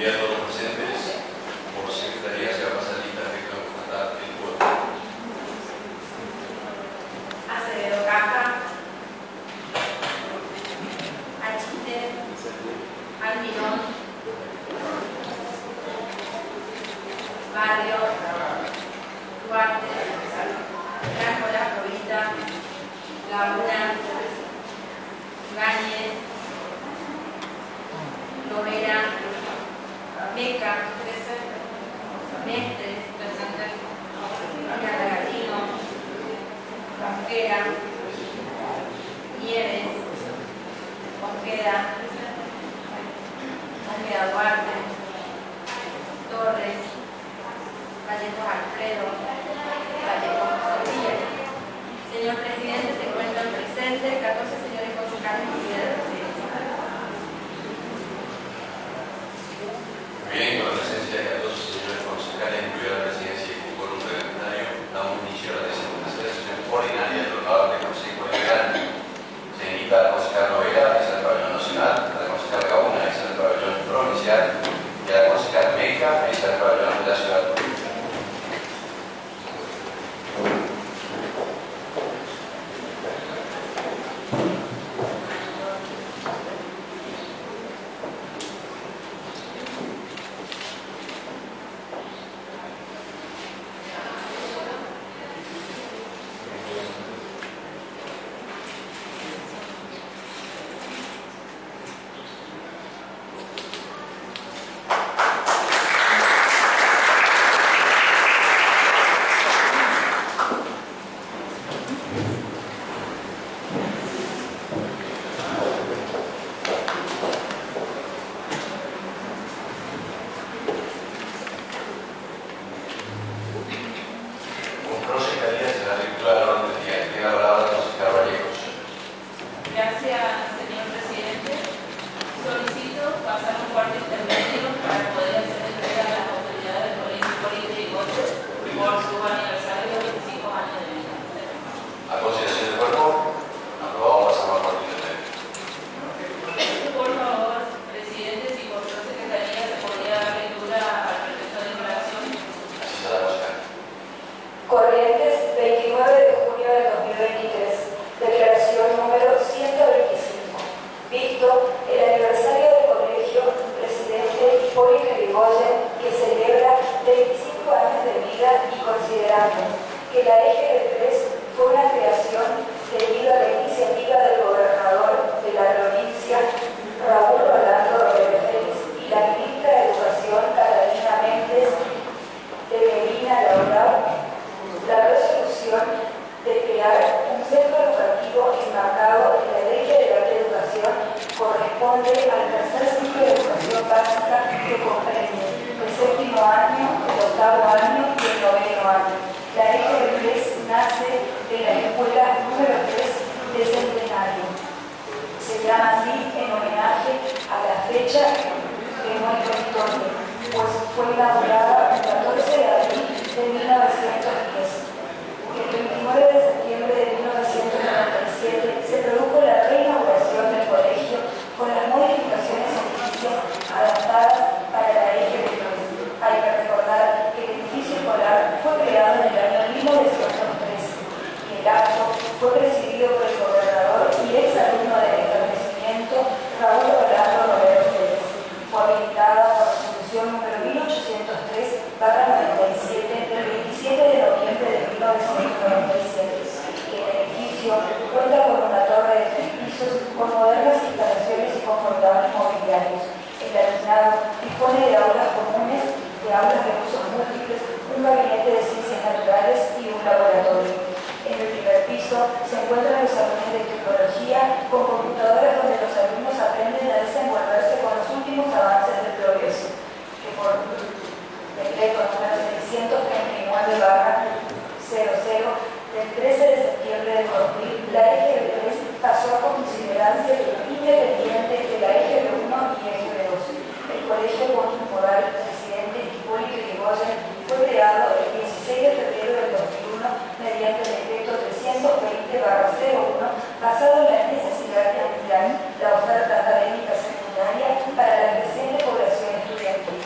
día a todos los presentes. Por secretaría se va a pasar lista de constatar el voto. Acevedo Caja, Achite, Almirón, Barrios, Duarte, Franco La Florita, Laguna, Gáñez, Lovera, Meca, Mestres, Gardino, Mosquera, Nieves, Mosquera, Duarte, Torres, Vallejo Alfredo, Vallejo Sofía. Señor presidente, se encuentran presentes 14 señores concejales y de la presidencia. Bien, con la presencia de 14 señores concejales, incluida la presidencia y el quórum reglamentario, damos inicio a la 13ª sesión ordinaria del Honorable Consejo Liberal. Se invita a la concejal Novela, que es el pabellón nacional, a la concejal Gauna, que es el pabellón provincial, y a la concejal Meca, que es el pabellón de la ciudad. Corrientes, 29 de junio del 2023, declaración número 125. Visto el aniversario del colegio presidente Hipólito Yrigoyen, que celebra 25 años de vida, y considerando que la EGB3 fue una creación debido a la iniciativa del gobernador de la provincia, Raúl Rolando Romero Félix, y la ministra de Educación, Catalina Méndez de Medina Laurao, la resolución de crear un centro educativo enmarcado en la Ley Federal de Educación corresponde al tercer ciclo de educación básica, que comprende el 7º año, el 8º año y el 9º año. La EGB3 nace de la escuela número 3 de Centenario. Se llama así en homenaje a la fecha de nuestro historia, pues fue inaugurada el 14 de abril de 1910. El 29 de septiembre de 1997 se produjo la reinauguración del colegio con las modificaciones edilicias adaptadas para la EGB3. Hay que recordar que el edificio escolar fue creado en el año 1913 y el acto fue presidido por el gobernador y exalumno del establecimiento, Raúl Rolando Romero Félix. Fue habilitada por resolución número 1803/97 del 27 de noviembre de 1997. El edificio cuenta con una torre de 3 pisos con modernas instalaciones y confortables mobiliarios. El alumnado dispone de aulas comunes, de aulas de usos múltiples, un gabinete de ciencias naturales y un laboratorio. En el primer piso se encuentran los salones de tecnología con computadoras donde los alumnos aprenden a desenvolverse con los últimos avances del progreso, que por decreto número 639/00 del 13 de septiembre del 2000, la EGB3 pasó a considerarse independiente de la EGB1 y EGB2. El Colegio Moral Presidente Hipólito Yrigoyen fue creado el 16 de febrero del 2001 mediante el decreto 320/01, basado en la necesidad de ampliar la oferta académica secundaria para la creciente población estudiantil.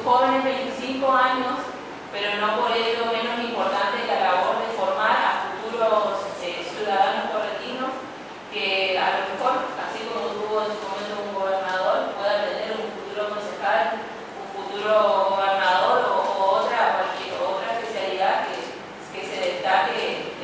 jóvenes 25 años, pero no por ello menos importante la labor de formar a futuros ciudadanos correntinos que a lo mejor, así como tuvo en su momento un gobernador, pueda tener un futuro concejal, un futuro gobernador o cualquier otra especialidad que se destaque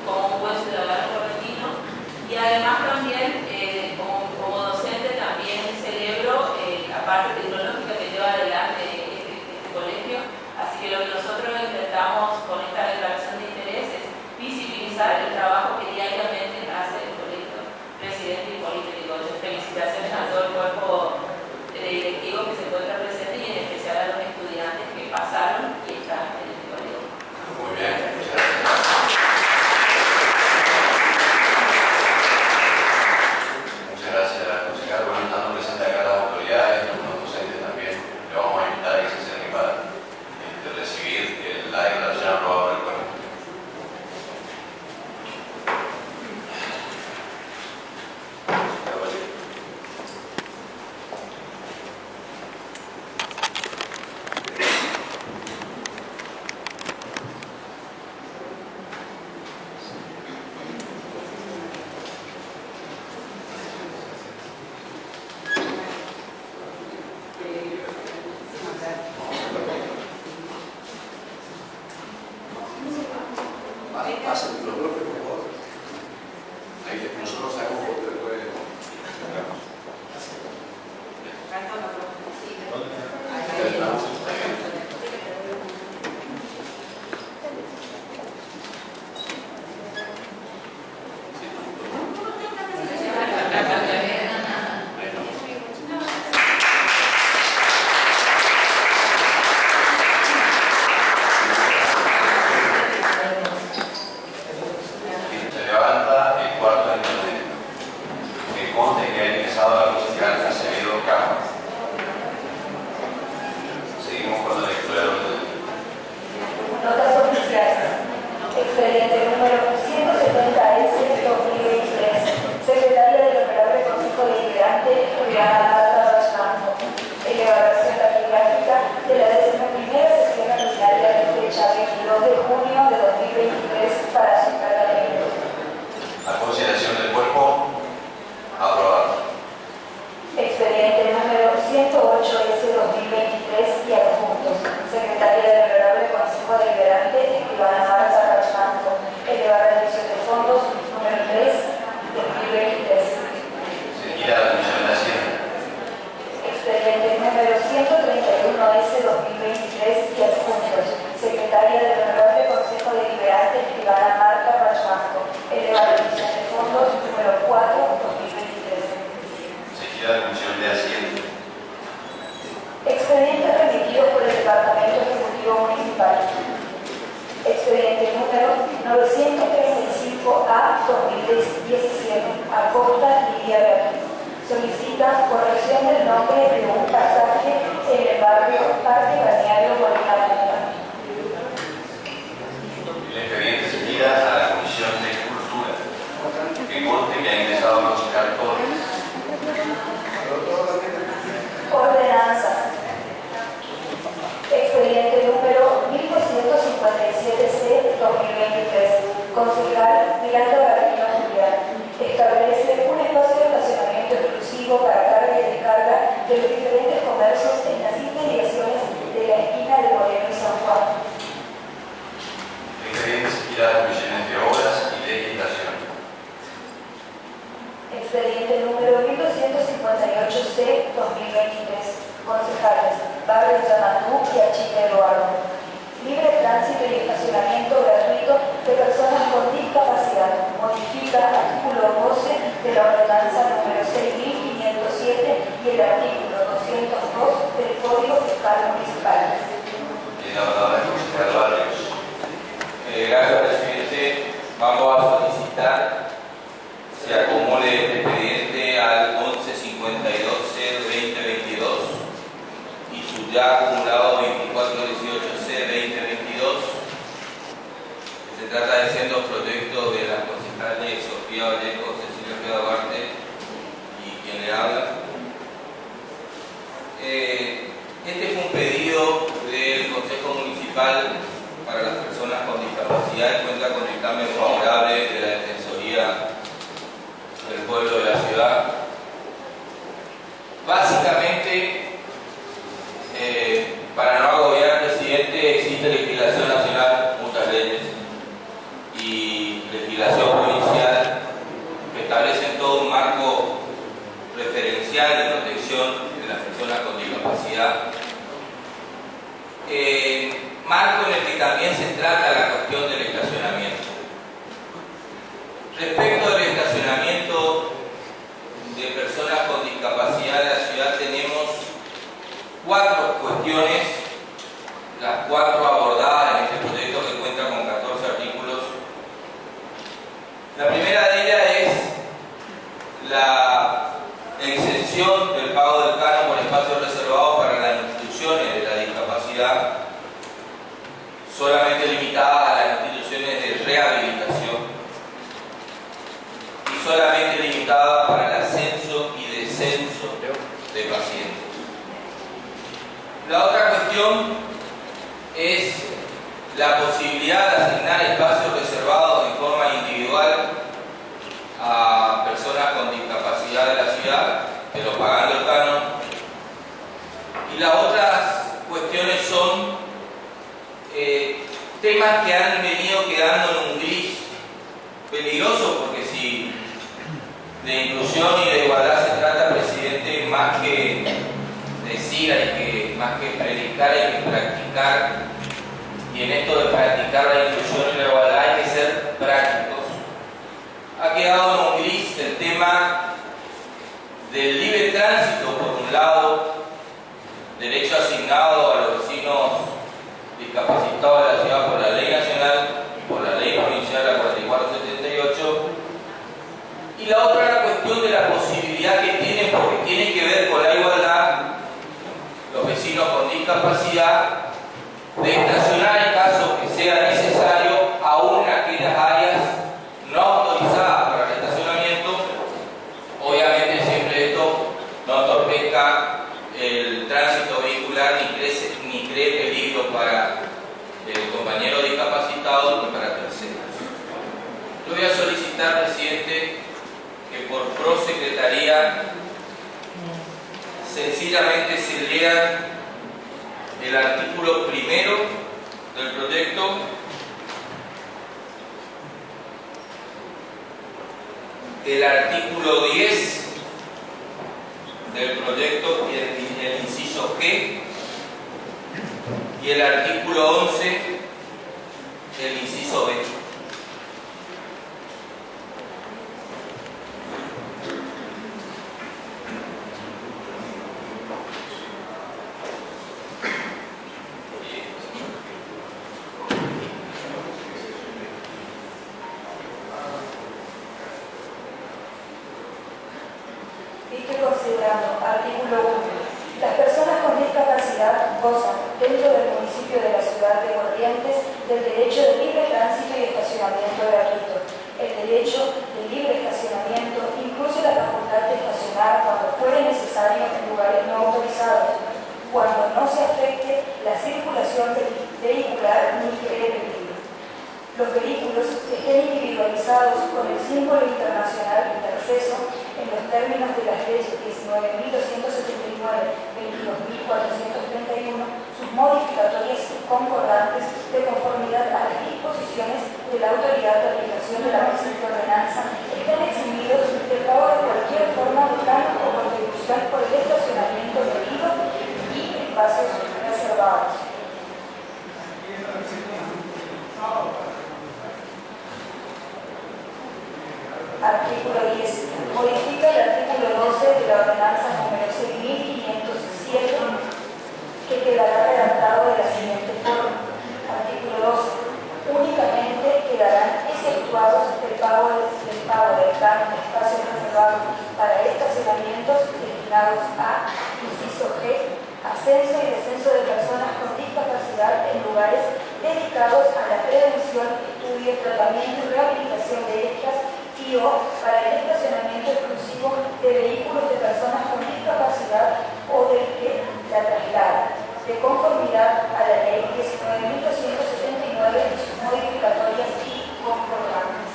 como un buen ciudadano correntino. Y además también, como docente, también celebro la parte tecnológica que lleva adelante este colegio. Así que lo que nosotros intentamos con esta declaración de interés es visibilizar el trabajo que diariamente hace el colegio Presidente Hipólito Yrigoyen. Felicitaciones a todo el cuerpo directivo que se encuentra presente y en especial a los estudiantes que pasaron y están en este colegio. Muy bien, muchas gracias. Muchas gracias, concejal. Bueno, estando presentes acá las autoridades, los docentes también, le vamos a invitar a que se acerquen para recibir la declaración aprobada por el cuerpo. Pasen los bloques, por favor. Ahí nosotros sabemos por qué después. Se levanta el cuarto de intendente, que conste que ha ingresado a la concejal Acevedo Cama. Seguimos con la lectura del orden. Notas oficiales. Expediente número 170S 2023. Secretaria del Honorable Consejo Deliberante, Juliana Marta Rosmanco. Elevación taquigráfica de la 11ª sesión ordinaria de fecha 22 de junio de 2023 para su tratamiento. A consideración del cuerpo, aprobado. Expediente número 108S 2023 y adjuntos. Secretaria del Honorable Consejo Deliberante, Juliana Marta Rosmanco. Elevar la dirección de fondos número 3 2023. Seguida la Comisión de Hacienda. Expediente número 131S 2023 y adjuntos. Secretaria del Honorable Consejo Deliberante, Ivana Marta Rosmanco. Elevar la dirección de fondos número 4 2023. Seguida la Comisión de Hacienda. Expediente remitido por el Departamento Ejecutivo Municipal. Expediente número 935A 2017. Acosta Lidia Beatriz. Solicita corrección del nombre de un pasaje en el barrio Parque Balneario Molina Punta. El expediente se gira a la Comisión de Cultura, que conste que ha ingresado a concejal Torres. Ordenanzas. Expediente número 1257C 2023. Concejal Miranda García Julián. Establece un espacio de estacionamiento exclusivo para carga y descarga de los diferentes comercios en las inmediaciones de la esquina de Moreno y San Juan. El expediente se gira a las Comisiones de Obras y Legislación. Expediente número 1258C 2023. Concejales Barrio Yamatú y Achille Eduardo. Libre tránsito y estacionamiento gratuito de personas con discapacidad. Modifica artículo 12 de la ordenanza número 6507 y el artículo 202 del Código Fiscal Municipal. Tiene la palabra el concejal Barrios. Gracias, presidente. Vamos a solicitar se acumule este expediente al 1152C-2022 y su ya acumulado 2418C-2022. Se trata de sendos proyectos de las concejales Sofía Vallejo, Cecilia Ojeda Duarte y quien le habla. Este fue un pedido municipal para las personas con discapacidad y cuenta con dictamen favorable de la Defensoría del Pueblo de la ciudad. Básicamente, para no agobiar al presidente, existe legislación nacional, muchas leyes, y legislación provincial que establecen todo un marco referencial de protección de las personas con discapacidad. Marco en el que también se trata la cuestión del estacionamiento. Respecto al estacionamiento de personas con discapacidad en la ciudad, tenemos 4 cuestiones, las 4 abordadas en este proyecto que cuenta con 14 artículos. La primera de ellas es la exención del pago del canon por espacios reservados para las instituciones de la discapacidad, solamente limitada a las instituciones de rehabilitación y solamente limitada para el ascenso y descenso de pacientes. La otra cuestión es la posibilidad de asignar espacios reservados en forma individual a personas con discapacidad de la ciudad, pero pagando el canon. Y las otras cuestiones son temas que han venido quedando en un gris peligroso, porque si de inclusión y de igualdad se trata, presidente, más que decir, más que predicar, hay que practicar. Y en esto de practicar la inclusión y la igualdad hay que ser prácticos. Ha quedado en un gris el tema del libre tránsito, por un lado, derecho asignado a los vecinos discapacitados de la ciudad por la ley nacional y por la ley provincial, la 4478, y la otra es la cuestión de la posibilidad que tienen, porque tiene que ver con la igualdad, los vecinos con discapacidad, de estacionar en caso que sea necesario, aún en aquellas áreas no autorizadas para el estacionamiento. Obviamente siempre esto no entorpezca el tránsito vehicular ni cree peligro para el compañero discapacitado ni para terceros. Yo voy a solicitar, presidente, que por prosecretaría sencillamente se lea el artículo primero del proyecto, el artículo 10 del proyecto y el inciso G, y el artículo 11, el inciso B. Considerando artículo 1, las personas con discapacidad gozan dentro del municipio de la ciudad de Corrientes del derecho de libre tránsito y estacionamiento gratuito. El derecho de libre estacionamiento incluye la facultad de estacionar cuando fuere necesario en lugares no autorizados, cuando no se afecte la circulación vehicular ni cree peligro. Los vehículos estén individualizados con el símbolo internacional de acceso en los términos de las leyes 19.279, 22.431, sus modificatorias y concordantes de conformidad a las disposiciones de la Autoridad de Aplicación de la presente ordenanza, están eximidos del pago de cualquier forma de canon o contribución por el estacionamiento debido y espacios reservados. Artículo 10. Modifica el artículo 12 de la ordenanza número 6.507, que quedará redactado de la siguiente forma. Artículo 12. Únicamente quedarán exceptuados del pago del canon de espacios reservados para estacionamientos destinados a, inciso G, ascenso y descenso de personas con discapacidad en lugares dedicados a la prevención, estudio, tratamiento y rehabilitación de estas o para el estacionamiento exclusivo de vehículos de personas con discapacidad o del que la traslada. de conformidad a la Ley 19.279 y sus modificatorias y concordantes.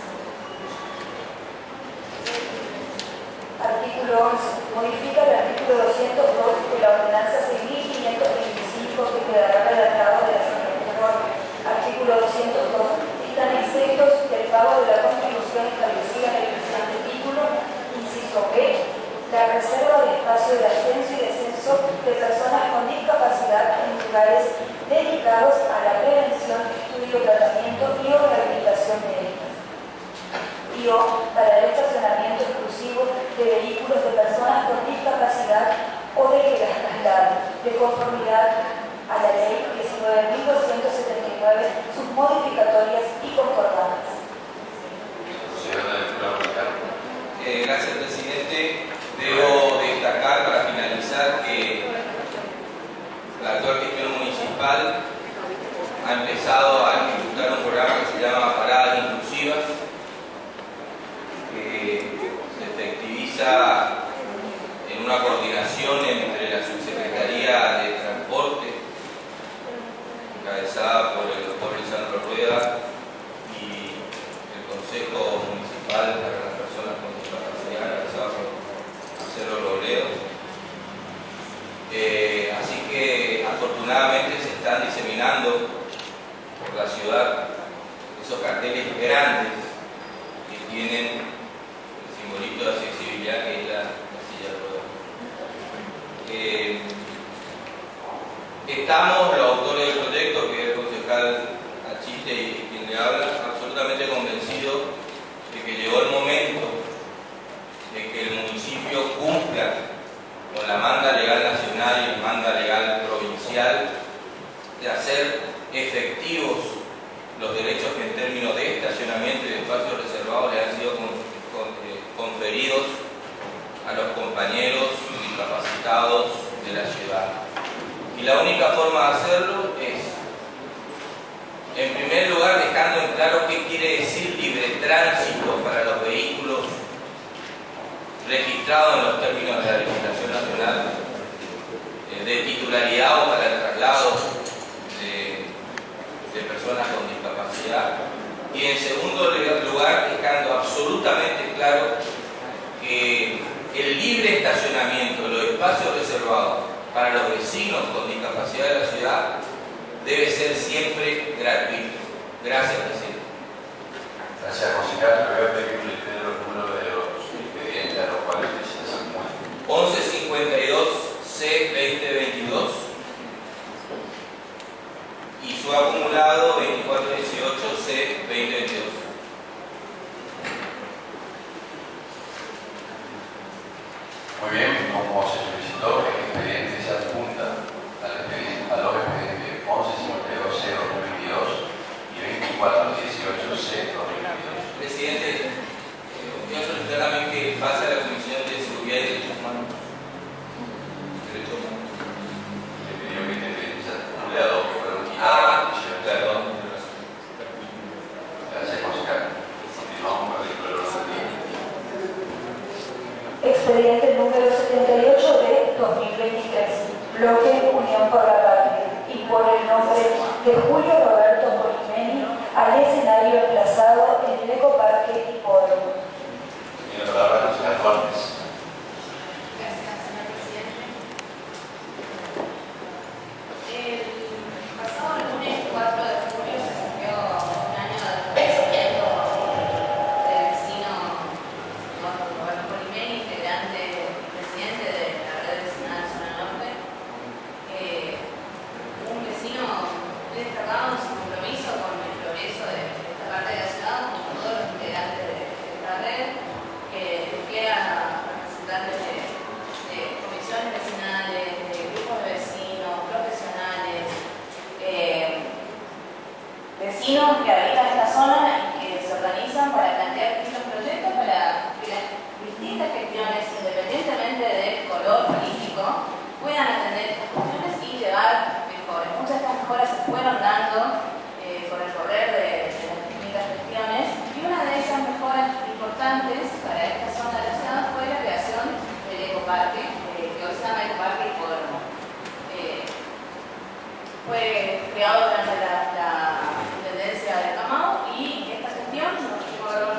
Artículo 11. Modifica el artículo 202 de la Ordenanza 6.525 que quedará redactado de la siguiente forma. Artículo 202. Están exentos del pago de la contribución establecida en el presente título, inciso B, la reserva de espacio de ascenso y descenso de personas con discapacidad en lugares dedicados a la prevención, estudio, tratamiento y o rehabilitación de estas. Y o para el estacionamiento exclusivo de vehículos de personas con discapacidad o de que las trasladen, de conformidad a la Ley 19.279, sus modificatorias y concordantes. Gracias, presidente. Debo destacar para finalizar que la actual gestión municipal ha empezado a ejecutar un programa que se llama Paradas Inclusivas, que se efectiviza en una coordinación entre la Subsecretaría de Transporte, encabezada por el doctor Lisandro Rueda, y el Consejo Municipal para las Personas con Discapacidad, encabezado por Marcelo Robledo. Así que afortunadamente se están diseminando por la ciudad esos carteles grandes que tienen el simbolito de accesibilidad que es la silla de ruedas. Estamos, los autores del proyecto, que es el concejal Achite y quien le habla, absolutamente convencidos de que llegó el momento de que el municipio cumpla con la manda legal nacional y la manda legal provincial de hacer efectivos los derechos que en términos de estacionamiento y de espacios reservados le han sido conferidos a los compañeros discapacitados de la ciudad. Y la única forma de hacerlo es, en primer lugar, dejando en claro qué quiere decir libre tránsito para los vehículos registrados en los términos de la legislación nacional, de titularidad o para el traslado de personas con discapacidad. Y en segundo lugar, dejando absolutamente claro que el libre estacionamiento, los espacios reservados para los vecinos con discapacidad de la ciudad, debe ser siempre gratuito. Gracias, presidente. Gracias, concejal. Le voy a pedir que le dé los números de los expedientes a los cuales necesita ser muerto. 1152-C-2022 y su acumulado 2418-C-2022. Muy bien, como se solicitó, el expediente se adjunta a los expedientes 1152-C-2022 y 2418-C-2022. Presidente, quiero solicitar también que pase a la Comisión de Seguridad y Derechos Humanos. Le pidió que te se a dos, fueron quitados. Perdón. Gracias, concejal. Continuamos con el orden del día. Expediente número 78 de 2023, bloque Unión por la Patria, y por el nombre de Julio Roberto Polimeni, al escenario emplazado en el Ecoparque Hipódromo. Tiene la palabra el concejal Fuentes. Gracias, señor presidente. El pasado lunes 4 de julio se cumplió un año del fallecimiento del vecino Roberto Polimeni, integrante y presidente de la red vecinal Zona Norte. Un vecino muy destacado en su compromiso con el progreso de esta parte de la ciudad, como todos los integrantes de esta red, que despliega representantes de comisiones vecinales, de grupos de vecinos, profesionales, vecinos que habitan esta zona y que se organizan para plantear distintos proyectos para que las distintas gestiones, independientemente del color político, puedan atender estas cuestiones y llevar mejoras. Muchas de estas mejoras se fueron dando con el correr de las distintas gestiones, y una de esas mejoras importantes para esta zona de la ciudad fue la creación del ecoparque, que hoy se llama Ecoparque Hipódromo. fue creado durante la intendencia de Camao y esta gestión, mejoró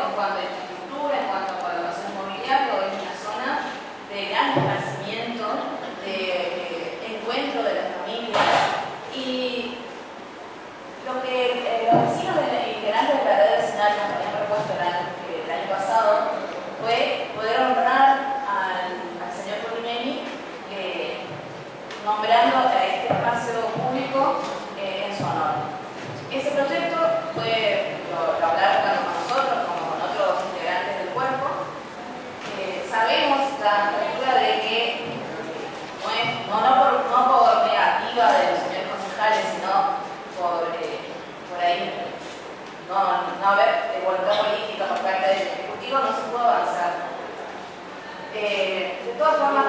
en cuanto a infraestructura, en cuanto a colaboración inmobiliaria. Hoy es una zona de gran esparcimiento, de encuentro de las familias, y lo que los vecinos integrantes de la red vecinal nos habían propuesto el año pasado fue poder honrar al señor Colimeni nombrando a este espacio público en su honor. Ese proyecto lo hablaron con nosotros, como con otros integrantes del cuerpo. Sabemos la lectura de que no por negativa de los señores concejales, sino por ahí no haber voluntad política por parte del Ejecutivo, no se pudo avanzar. De todas formas,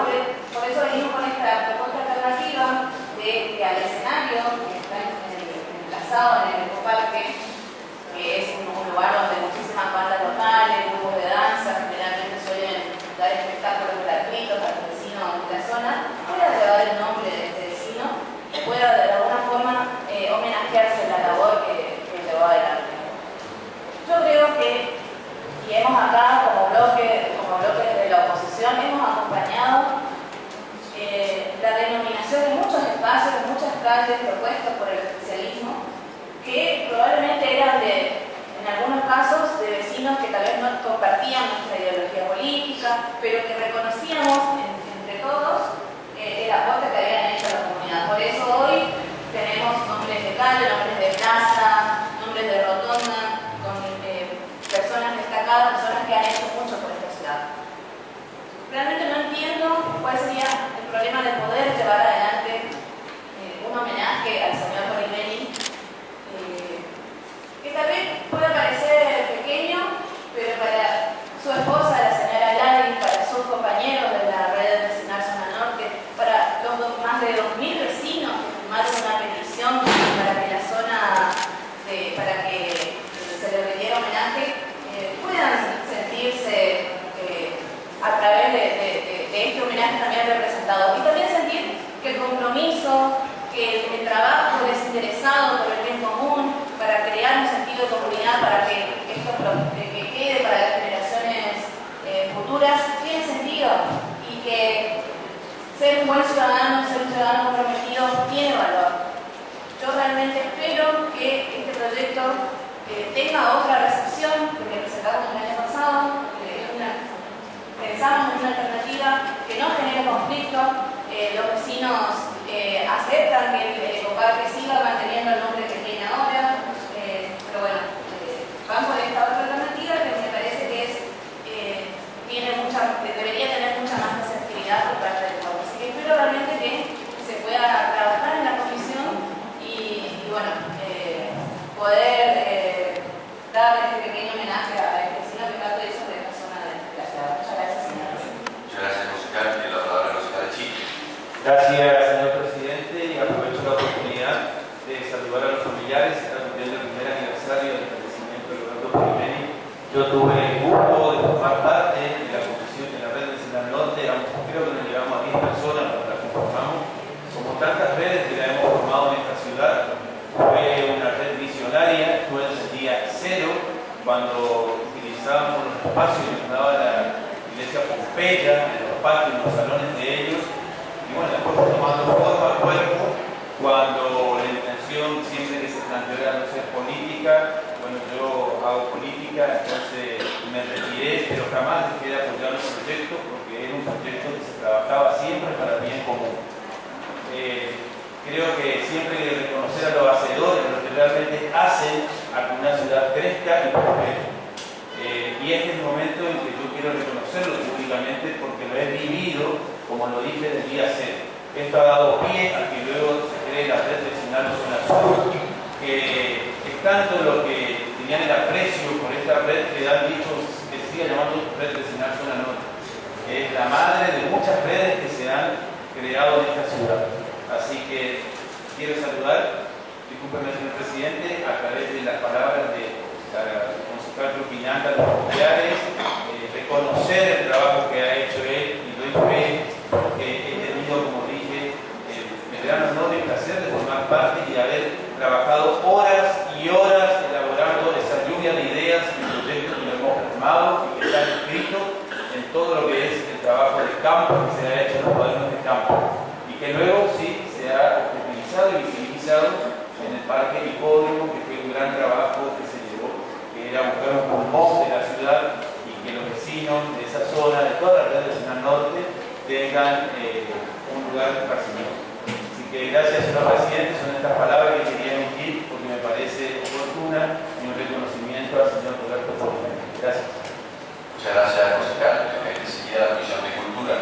por eso venimos con esta propuesta alternativa de al escenario que está emplazado en el Ecoparque, que es un lugar donde muchísimas bandas locales, grupos de danza, generalmente suelen dar espectáculos gratuitos a los vecinos de la zona, pueda llevar el nombre de este vecino y pueda de alguna forma homenajearse la labor que llevó adelante. Yo creo que, y hemos acá como bloque de la oposición, hemos acompañado la denominación de muchos espacios, de muchas calles propuestas por el oficialismo, que probablemente eran en algunos casos de vecinos que tal vez no compartían nuestra ideología política, pero que reconocíamos entre todos el aporte que habían hecho a la comunidad. Por eso hoy tenemos nombres de calle, nombres de plaza, nombres de rotonda, con personas destacadas, personas que han hecho mucho por esta ciudad. Realmente no entiendo cuál sería el problema de poder llevar adelante un homenaje al señor Colimeni, que tal vez pueda parecer pequeño, pero para su esposa, la señora Lali, para sus compañeros de la red vecinal Zona Norte, para los más de 2.000 vecinos que firmaron una petición para que la zona, para que se le rindiera homenaje, puedan sentirse a través de este homenaje también representado, y también sentir que el compromiso, que el trabajo desinteresado por el bien común, para crear un sentido de comunidad, para que esto que quede para las generaciones futuras, tiene sentido, y que ser un buen ciudadano, ser un ciudadano comprometido, tiene valor. Yo realmente espero que este proyecto tenga otra recepción que le presentamos el año pasado. Pensamos en una alternativa que no genere conflicto. Los vecinos aceptan que el Ecoparque siga manteniendo el nombre que tiene ahora, pero bueno, van por esta otra alternativa que me parece que debería tener mucha más receptividad por parte del pueblo. Así que espero realmente que se pueda trabajar en la comisión y bueno, poder dar este pequeño homenaje a este vecino que tanto hizo de la zona de la ciudad. Muchas gracias, señor presidente. Muchas gracias, concejal. Tiene la palabra el concejal Chi. Gracias, señor presidente, y aprovecho la oportunidad de saludar a los familiares. Está cumpliendo el primer aniversario del fallecimiento de Roberto Colimeni. Yo tuve el gusto de formar parte de la comisión de la red vecinal norte. Creo que nos llegamos a 10 personas cuando la conformamos. Como tantas redes que la hemos formado en esta ciudad, fue una red visionaria. Fue desde el día cero, cuando utilizábamos los espacios que nos daba la iglesia Pompeya, en los patios, en los salones de ellos. Y bueno, después fue tomando forma al cuerpo, cuando la intención siempre que se planteó era no ser política. Bueno, yo hago política, entonces me retiré, pero jamás dejé de apoyar los proyectos, porque era un proyecto que se trabajaba siempre para el bien común. Creo que siempre hay que reconocer a los hacedores, a los que realmente hacen a que una ciudad crezca y prospere. Y este es el momento en que yo quiero reconocerlo públicamente, porque lo he vivido, como lo dije, del día cero. Esto ha dado pie a que luego se cree la red vecinal Zona Sur, que es tanto lo que tenían el aprecio por esta red que han dicho que se siga llamando red vecinal Zona Norte. Es la madre de muchas redes que se han creado en esta ciudad. Así que quiero saludar, discúlpeme señor presidente, a través de las palabras de la concejal Trujillanta, de los familiares, reconocer el trabajo que ha hecho él, y doy fe porque he tenido, como dije, el gran honor de parte y de haber trabajado horas y horas elaborando esa lluvia de ideas y proyectos que hemos plasmado y que están escritos en todo lo que es el trabajo de campo que se ha hecho en los cuadernos de campo y que luego sí se ha utilizado y visibilizado en el Parque Hipódromo, que fue un gran trabajo que se llevó, que era buscar un pulmón de la ciudad y que los vecinos de esa zona, de toda la red de Zona Norte, tengan un lugar fascinante. Así que gracias, señor presidente, son estas palabras que quería emitir porque me parece oportuna y un reconocimiento al señor Roberto Portman. Gracias. Muchas gracias, concejal. Enseguida la Comisión de Cultura.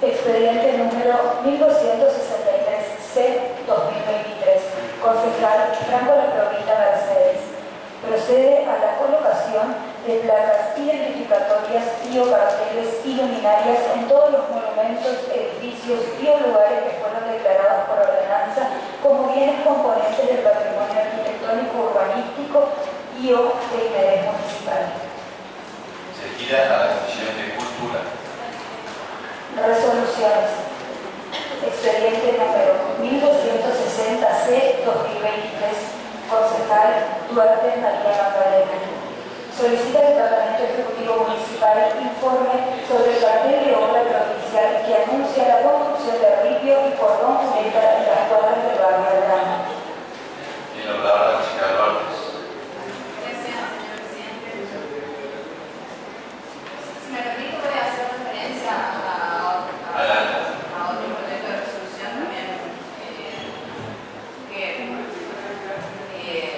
Expediente número 1263-C-2023. Concejal Franco La Provita Mercedes. Procede a la colocación de placas identificatorias y o carteles y luminarias en todos los monumentos, edificios y o lugares que fueron declarados por ordenanza como bienes componentes del patrimonio arquitectónico urbanístico y o de interés municipal. Enseguida a la Comisión de Cultura. Resoluciones. Expediente número 1260-C-2023. Concejal Duarte María Magdalena. Solicita al Departamento Ejecutivo Municipal informe sobre el cartel de obra provincial que anuncia la construcción de ripio y cordón cuneta en las cuadras del barrio de Rama. Tiene la palabra la concejal López. Gracias, señor presidente. Si me permite, voy a hacer referencia a otro proyecto de resolución también que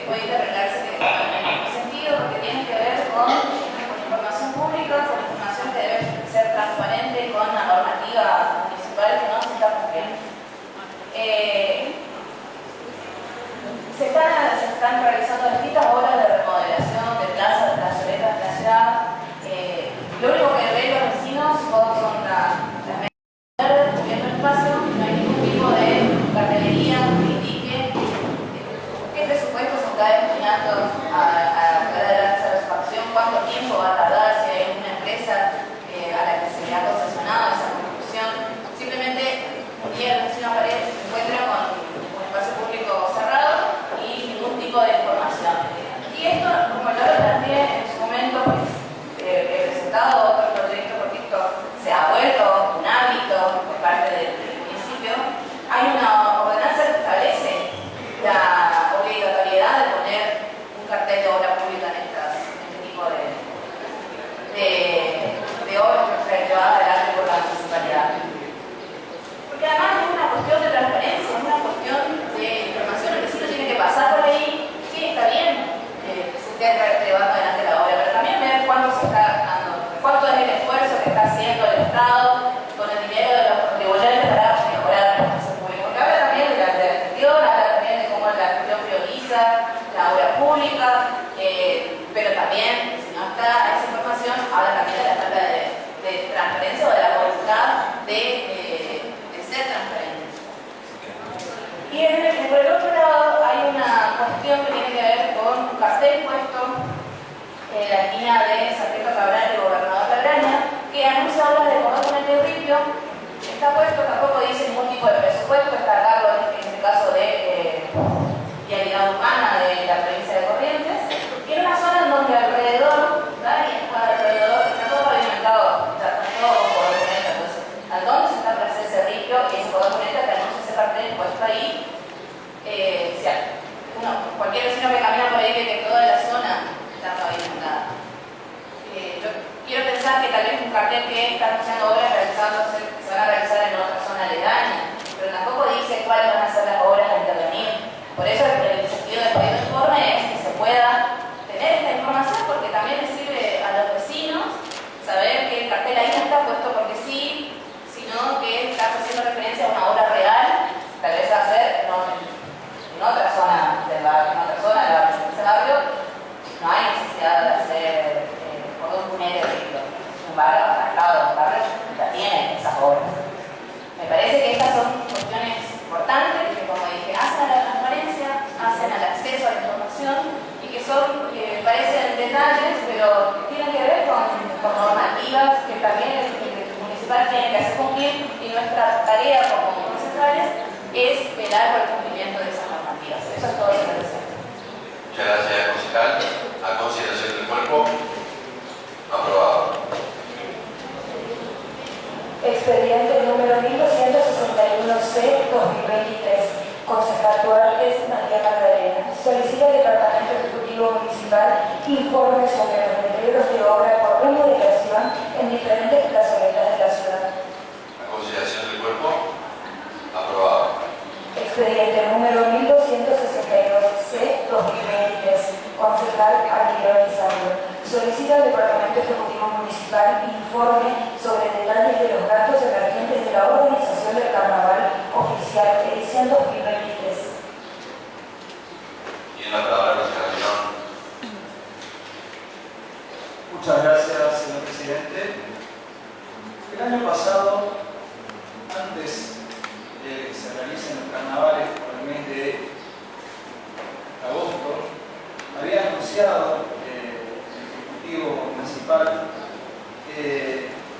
puede arreglarse en el mismo sentido porque tiene que ver con información pública, con información que debe ser transparente con la normativa municipal que no se está cumpliendo. Se están realizando distintas obras de remodelación de plazas, de plazoletas de la ciudad. Lo único que ven los vecinos son las medidas cubriendo el espacio, no hay ningún tipo de cartelería que indique qué presupuesto se está destinando a realizar su acción, cuánto tiempo va a tardar, si hay una empresa a la que se le ha concesionado esa construcción. Simplemente un día el vecino se encuentra con un espacio público cerrado y ningún tipo de información. Y esto, como yo lo planteé en su momento, pues, he presentado otro proyecto porque esto se ha vuelto un hábito por parte del municipio. Hay una ordenanza que establece la obligatoriedad de poner un cartel de obra pública en este tipo de obras llevadas adelante por la municipalidad. Porque además es una cuestión de transparencia, es una cuestión de información. El vecino tiene que pasar por ahí, sí, está bien que se esté llevando adelante la obra, pero también ver cuánto se está gastando, cuánto es el esfuerzo que está haciendo el Estado con el dinero de los contribuyentes para mejorar el espacio público. Porque habla también de la gestión, habla también de cómo la gestión prioriza la obra pública, pero también, si no está esa información, habla también de la falta de transparencia o de la voluntad de ser transparente. Y por el otro lado hay una cuestión que tiene que ver con un cartel puesto en la esquina de Sargento Cabral y Gobernador Lagraña que anuncia obras de cordón de ripio. Está puesto, tampoco dice ningún tipo de presupuesto, está a cargo en este caso de vialidad urbana de la provincia de Corrientes, y en una zona en donde alrededor, está todo pavimentado, está todo cordón cuneta. Entonces, ¿a dónde se está para hacer ese ripio y ese cordón cuneta que anuncia ese cartel puesto ahí? Cualquier vecino que camina por ahí ve que toda la zona está pavimentada. Yo quiero pensar que tal vez un cartel que está anunciando obras realizándose, que se van a realizar en otra zona aledaña, pero tampoco dice cuáles van a ser las obras a intervenir. Por eso el sentido del pedido de informe es que se pueda tener esta información, porque también le sirve a los vecinos saber que el cartel ahí no está puesto porque sí, sino que está haciendo referencia a una obra real, tal vez va a ser en otra zona del barrio, de ese barrio, no hay necesidad de hacer cordón cuneta de un barrio atracado, un barrio que ya tiene esas obras. Me parece que estas son cuestiones importantes que, como dije, hacen a la transparencia, hacen al acceso a la información y que parecen detalles, pero tienen que ver con normativas que también el municipal tiene que hacer cumplir, y nuestra tarea como concejales es velar por el cumplimiento días. Eso es todo, señor presidente. Muchas gracias, concejal. A consideración del cuerpo. Aprobado. Expediente número 1261C 2023. Concejal Duarte, María Magdalena. Solicita al Departamento Ejecutivo Municipal informe sobre los deterioros de obra por remodelación en diferentes plazoletas de la ciudad. A consideración del cuerpo. Aprobado. Expediente número 1262C 2023. Concejal Almirón Isandro. Solicita al Departamento Ejecutivo Municipal informe sobre detalles de los gastos emergentes de la organización del Carnaval Oficial edición 2023. Tiene la palabra, concejal Almirón. Muchas gracias, señor presidente. El año pasado, antes de que se realicen los carnavales por el mes de agosto, había anunciado el Ejecutivo Municipal que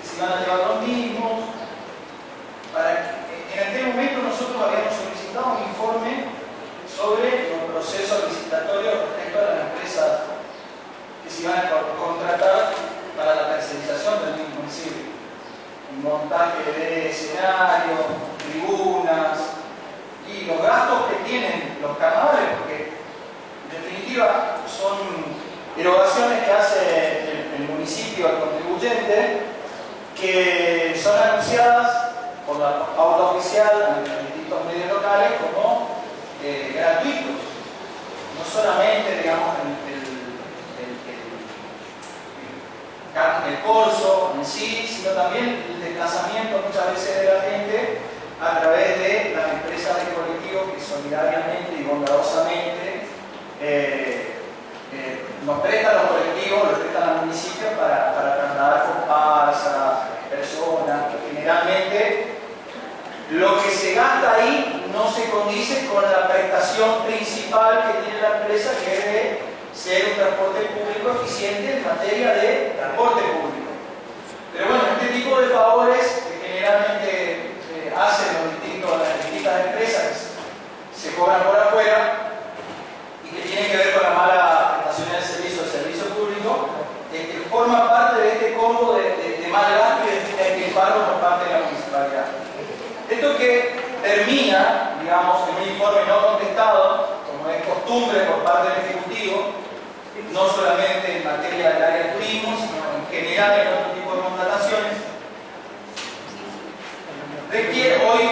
se iban a llevar los mismos. En aquel momento nosotros habíamos solicitado un informe sobre los procesos licitatorios respecto a las empresas que se iban a contratar para la tercerización del mismo, es decir, un montaje de escenarios, tribunas y los gastos que tienen los carnavales, porque en definitiva son erogaciones que hace el municipio al contribuyente, que son anunciadas por la pauta oficial en los distintos medios locales como gratuitos. No solamente, digamos, el corso en sí, sino también el desplazamiento muchas veces de la gente a través de las empresas de colectivos que solidariamente y bondadosamente nos prestan los colectivos, los prestan al municipio para trasladar comparsas, personas, que generalmente lo que se gasta ahí no se condice con la prestación principal que tiene la empresa, que es de ser un transporte público eficiente en materia de transporte público. Pero bueno, este tipo de favores que generalmente hacen las distintas empresas que se cobran por afuera y que tienen que ver con la mala prestación del servicio público, forma parte de este combo de mal gasto y de despilfarro por parte de la municipalidad. Esto que termina, digamos, en un informe no contestado, como es costumbre por parte del Ejecutivo, no solamente en materia del área de turismo, sino en general en otro tipo de contrataciones, requiere hoy,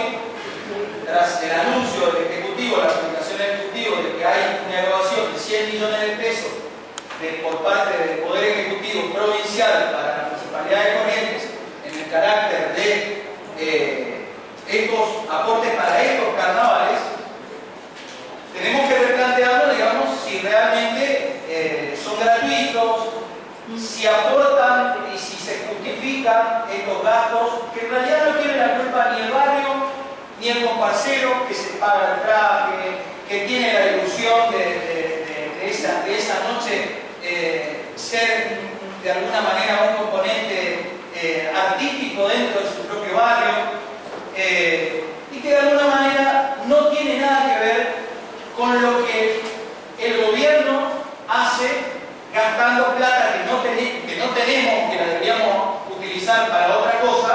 tras el anuncio del Ejecutivo, la publicación del Ejecutivo, de que hay una erogación de 100 millones de pesos por parte del Poder Ejecutivo Provincial para la Municipalidad de Corrientes, en el carácter de estos aportes para estos carnavales, tenemos que replantearlo, digamos, si realmente son gratuitos, si aportan y si se justifican estos gastos, que en realidad no tiene la culpa ni el barrio, ni el comparsero que se paga el traje, que tiene la ilusión de esa noche ser de alguna manera un componente artístico dentro de su propio barrio, y que de alguna manera no tiene nada que ver con lo que el gobierno hace gastando plata que no tenemos, que la deberíamos utilizar para otra cosa,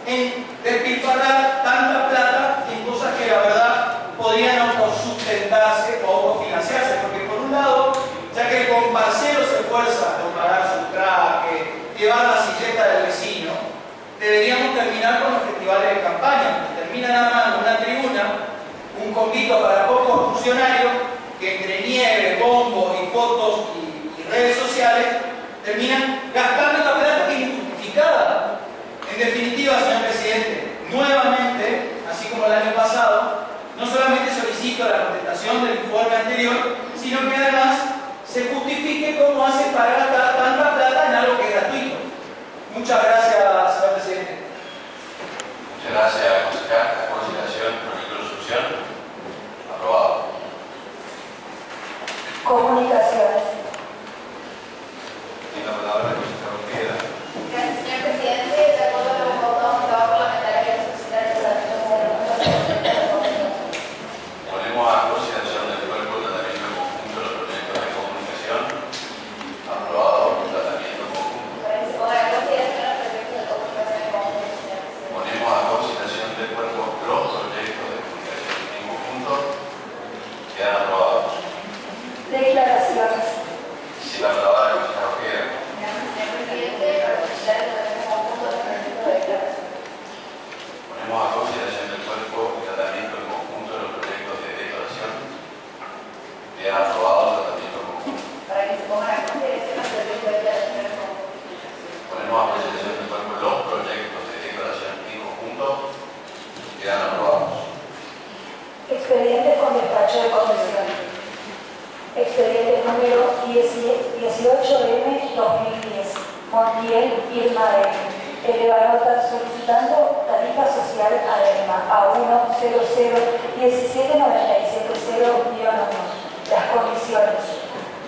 en despilfarrar tanta plata en cosas que la verdad podrían autosustentarse o autofinanciarse, porque por un lado, ya que el comparsero se esfuerza por pagar su traje, llevar la silleta del vecino, deberíamos terminar con los festivales de campaña, que terminan armando una tribuna, un convito para pocos funcionarios, que entre nieve, bombos y fotos y redes sociales, terminan gastando esta plata que es injustificada. En definitiva, señor presidente, nuevamente, así como el año pasado, no solamente solicito la contestación del informe anterior, sino que además se justifique cómo hace para gastar tanta plata en algo que es gratuito. Muchas gracias, señor presidente. Muchas gracias, concejal. A consideración, proyecto de resolución. Aprobado. Comunicaciones. Tiene la palabra el concejal Ortega. Gracias, señor presidente. De acuerdo a los votos de trabajo parlamentario, solicitar el desarrollo de la Ponemos a consideración del Queda aprobado el tratamiento conjunto. Para que se pongan a consideración los proyectos de declaración conjunta. Ponemos a consideración del cuerpo los proyectos de declaración en conjunto. Quedan aprobados. Expediente con despacho de comisión. Expediente número 18M-2010. Montiel Irma M. Eleva nota solicitando tarifa social AEMA A1001797-1. Las comisiones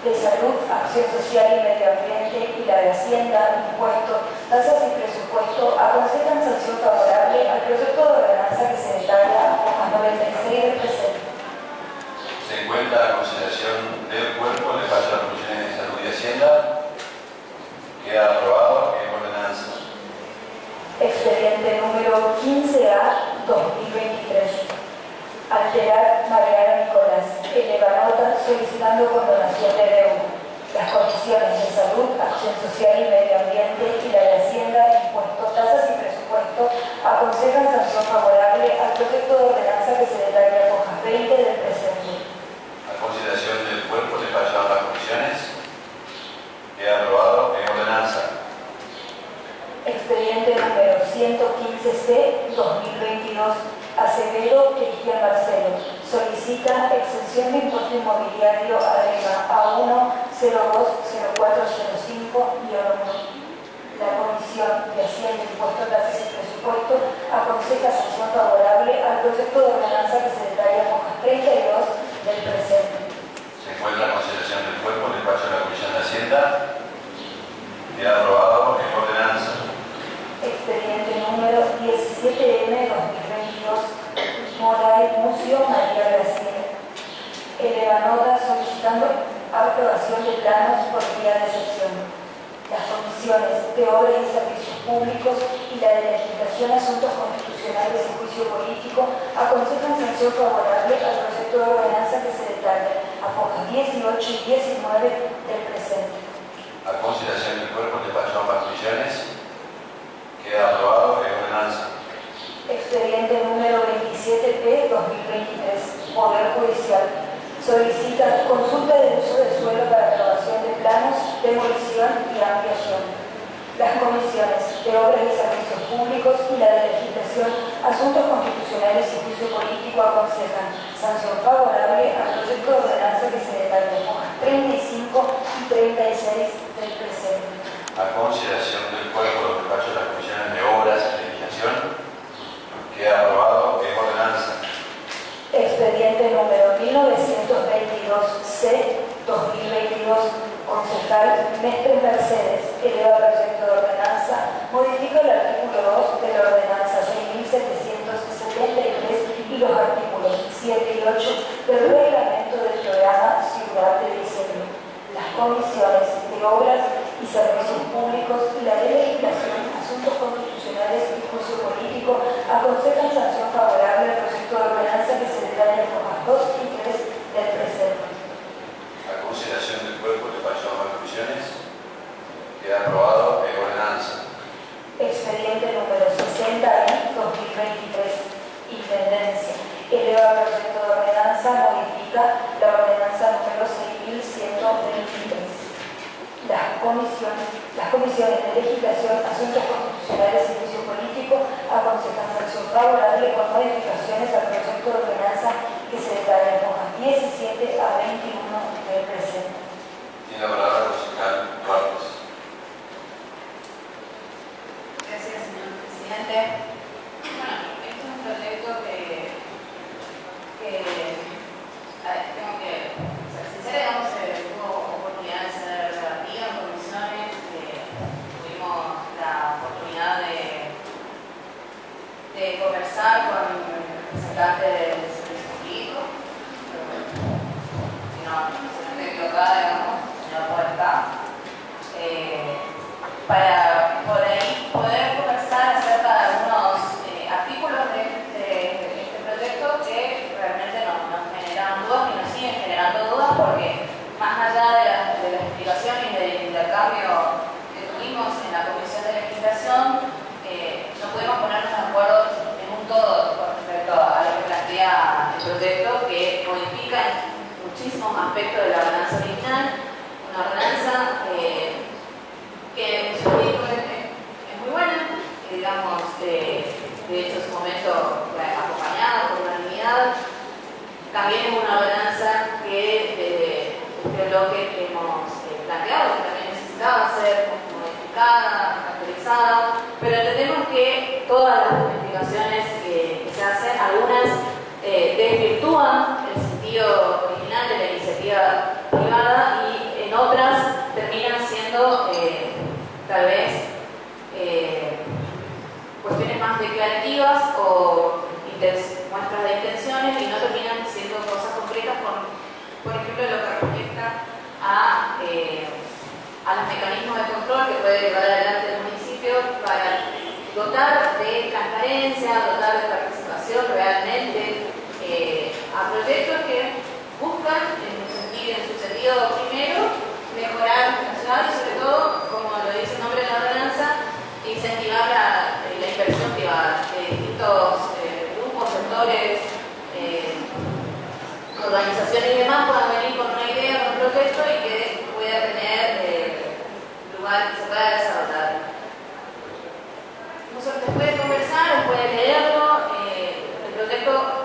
de Salud, Acción Social y Medio Ambiente y la de Hacienda, Impuestos, Tasas y Presupuesto aconsejan sanción favorable al proyecto de ordenanza que se detalla a 96 del presente. Se encuentra la consideración del cuerpo el despacho de las comisiones de Salud y Hacienda. Queda aprobado en ordenanza. Expediente número 15A-2023. Alterar Mariano Nicolás. Eleva nota solicitando condonación de deuda. Las comisiones de Salud, Acción Social y Medio Ambiente y la de Hacienda, Impuestos, Tasas y Presupuesto aconsejan sanción favorable al proyecto de ordenanza que se detalla en hojas 20 del presente. A consideración del cuerpo despachado a las comisiones. Queda aprobado en ordenanza. Expediente número 115C-2022. Acevedo Cristian Marcelo. Solicita exención de impuesto inmobiliario AEMA A1020405-1. La Comisión de Hacienda, Impuestos, Tasas y Presupuesto aconseja sanción favorable al proyecto de ordenanza que se detalla en hojas 32 del presente. Se encuentra la consideración del cuerpo el despacho de la Comisión de Hacienda. Queda aprobado en ordenanza. Expediente número 17M-2022. Moray Mucio María Graciela. Eleva nota solicitando aprobación de planos por vía de excepción. Las comisiones de Obras y Servicios Públicos y la de Legislación, Asuntos Constitucionales y Juicio Político aconsejan sanción favorable al proyecto de ordenanza que se detalla a hojas 18 y 19 del presente. A consideración del cuerpo el despacho a ambas comisiones. Queda aprobado en ordenanza. Expediente número 27P-2023. Poder Judicial. Solicita consulta del uso de suelo para aprobación de planos, demolición y ampliación. Las comisiones de Obras y Servicios Públicos y la de Legislación, Asuntos Constitucionales y Juicio Político aconsejan sanción favorable al proyecto de ordenanza que se detalla en hojas 35 y 36 del presente. A consideración del cuerpo los despachos de las comisiones de Obras y Legislación. Queda aprobado en ordenanza. Expediente número 1922C-2022. Concejal Mestres Mercedes. Eleva proyecto de ordenanza. Modifica el artículo 2 de la ordenanza 6773 y los artículos 7 y 8 del reglamento del programa Ciudad de Diseño. Las comisiones de Obras y Servicios Públicos y la de Legislación, Asuntos Constitucionales y Juicio Político aconsejan sanción favorable al proyecto de ordenanza que se detalla en hojas 2 y 3 del presente. A consideración del cuerpo el despacho a ambas comisiones. Queda aprobado en ordenanza. Expediente número 60I-2023. Intendencia. Eleva proyecto de ordenanza, modifica la ordenanza número 6123. Las comisiones de Legislación, Asuntos Constitucionales y Juicio Político aconsejan sanción favorable con modificaciones al proyecto de ordenanza que se detalla en hojas 17 a 21 del presente. Tiene la palabra el concejal Duarte. Gracias, señor presidente. Bueno, este es un proyecto que tengo que ser sincera, digamos, tuvo oportunidad de ser debatido en comisiones, tuvimos la oportunidad de conversar con representantes del servicio jurídico, si no estoy equivocada, digamos, señor Puerta, para por ahí poder conversar acerca de algunos artículos de este proyecto que realmente nos generaron dudas y nos siguen generando dudas, porque más allá de las explicaciones y del intercambio que tuvimos en la Comisión de Legislación, no pudimos ponernos de acuerdo en un todo con respecto a lo que plantea el proyecto, que modifica en muchísimas muchísimos aspectos de la ordenanza original, una ordenanza que en su jurídico es muy buena, digamos, de hecho en su momento fue acompañada por unanimidad. También es una ordenanza que desde este bloque hemos planteado que también necesitaba ser modificada, actualizada, pero entendemos que todas las modificaciones que se hacen, algunas desvirtúan el sentido original de la iniciativa privada y en otras terminan siendo tal vez cuestiones más declarativas o muestras de intenciones y no terminan siendo cosas concretas, por ejemplo, lo que respecta a los mecanismos de control que puede llevar adelante el municipio para dotar de transparencia, dotar de participación realmente a proyectos que buscan, en su sentido primero, mejorar la ciudad y sobre todo, como lo dice el nombre de la ordenanza, incentivar la inversión privada de distintos grupos, sectores, organizaciones y demás puedan venir con una idea, con un proyecto y que pueda tener lugar, que se pueda desarrollar. No solo se puede conversar, se puede leerlo, el proyecto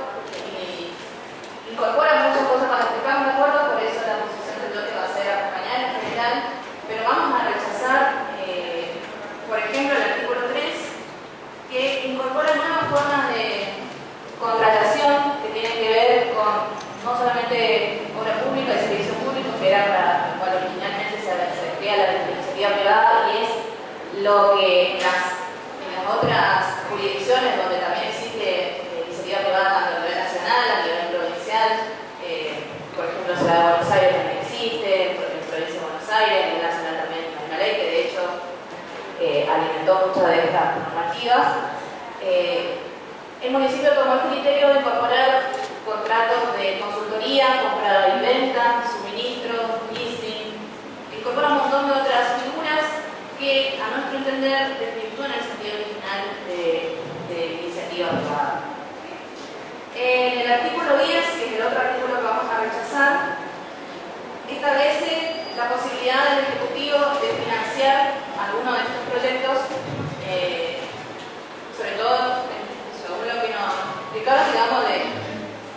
incorpora muchas cosas para las que estamos de acuerdo, por eso la posición del bloque va a ser acompañar en general, pero vamos a rechazar, por ejemplo, el artículo 3, que incorpora nuevas formas de contratación que tienen que ver con no solamente obra pública y servicio público, que era para lo cual originalmente se crea la iniciativa privada, y es lo que en las otras jurisdicciones donde también existe iniciativa privada a nivel nacional, a nivel provincial, por ejemplo, en la ciudad de Buenos Aires también existe, en la provincia de Buenos Aires, a nivel nacional también hay una ley que de hecho alimentó muchas de estas normativas. El municipio tomó el criterio de incorporar contratos de consultoría, compra y venta, suministro, leasing, incorpora un montón de otras figuras que a nuestro entender desvirtúan el sentido original de iniciativa privada. En el artículo 10, que es el otro artículo que vamos a rechazar, establece la posibilidad del Ejecutivo de financiar algunos de estos proyectos, sobre todo según lo que nos explicaron, digamos,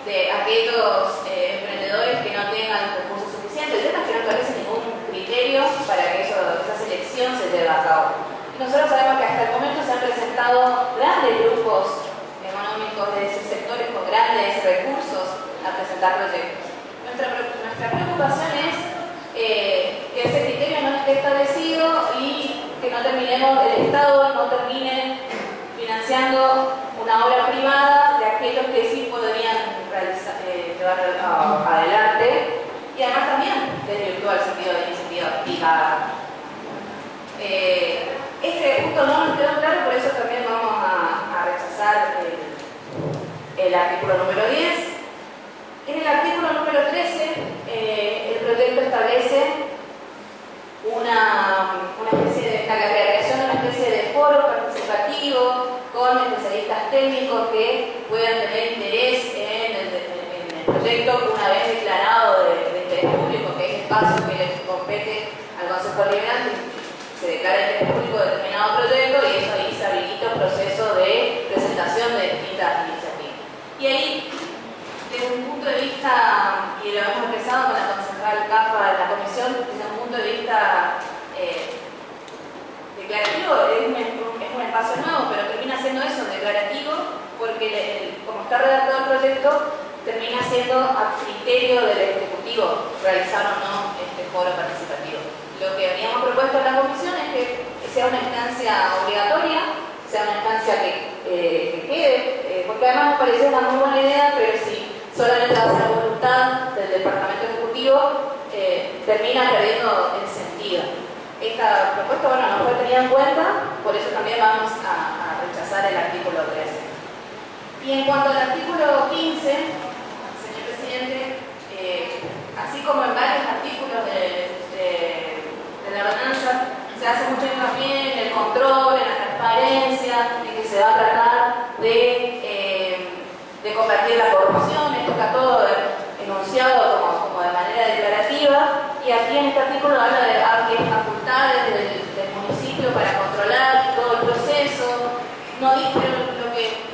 de aquellos emprendedores que no tengan recursos suficientes. El tema es que no establece ningún criterio para que esa selección se lleve a cabo. Y nosotros sabemos que hasta el momento se han presentado grandes grupos económicos de esos sectores con grandes recursos a presentar proyectos. Nuestra preocupación es que ese criterio no esté establecido y que no terminemos, el Estado no termine financiando una obra privada de aquellos que sí podrían llevar adelante, y además también desvirtúa el sentido de iniciativa privada. Este punto no nos quedó claro, por eso también vamos a rechazar el artículo número 10. En el artículo número 13, el proyecto establece la creación de una especie de foro participativo con especialistas técnicos que puedan tener interés en el proyecto una vez declarado de interés público, que es espacio que le compete al Consejo Liberante, se declara de interés público determinado proyecto y eso ahí se habilita un proceso de presentación de distintas iniciativas. Y ahí, desde un punto de vista, y lo hemos empezado con la concejal CAFA de la comisión, desde un punto de vista declarativo, es un espacio nuevo, pero termina siendo eso, declarativo, porque como está redactado el proyecto, termina siendo a criterio del Ejecutivo realizar o no este foro participativo. Lo que habíamos propuesto en la comisión es que sea una instancia obligatoria, sea una instancia que quede, porque además nos pareció una muy buena idea, pero si solamente va a ser voluntad del Departamento Ejecutivo, termina perdiendo el sentido. Esta propuesta, bueno, no fue tenida en cuenta, por eso también vamos a rechazar el artículo 13. Y en cuanto al artículo 15, señor presidente, así como en varios artículos de la ordenanza, se hace mucho hincapié en el control, en la transparencia, en que se va a tratar de combatir la corrupción. Esto está todo enunciado como de manera artículo habla de amplias facultades del municipio para controlar todo el proceso. No dice lo que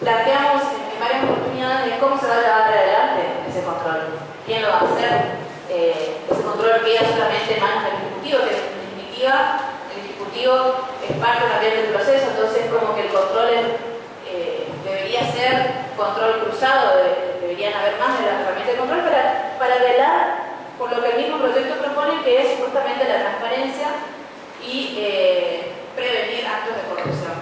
planteamos en varias oportunidades es cómo se va a llevar adelante ese control. ¿Quién lo va a hacer? Ese control queda solamente en manos del Ejecutivo, que en definitiva el Ejecutivo es parte también del proceso, entonces como que el control debería ser control cruzado, deberían haber más de las herramientas de control para velar por lo que el mismo proyecto propone, que es justamente la transparencia y prevenir actos de corrupción.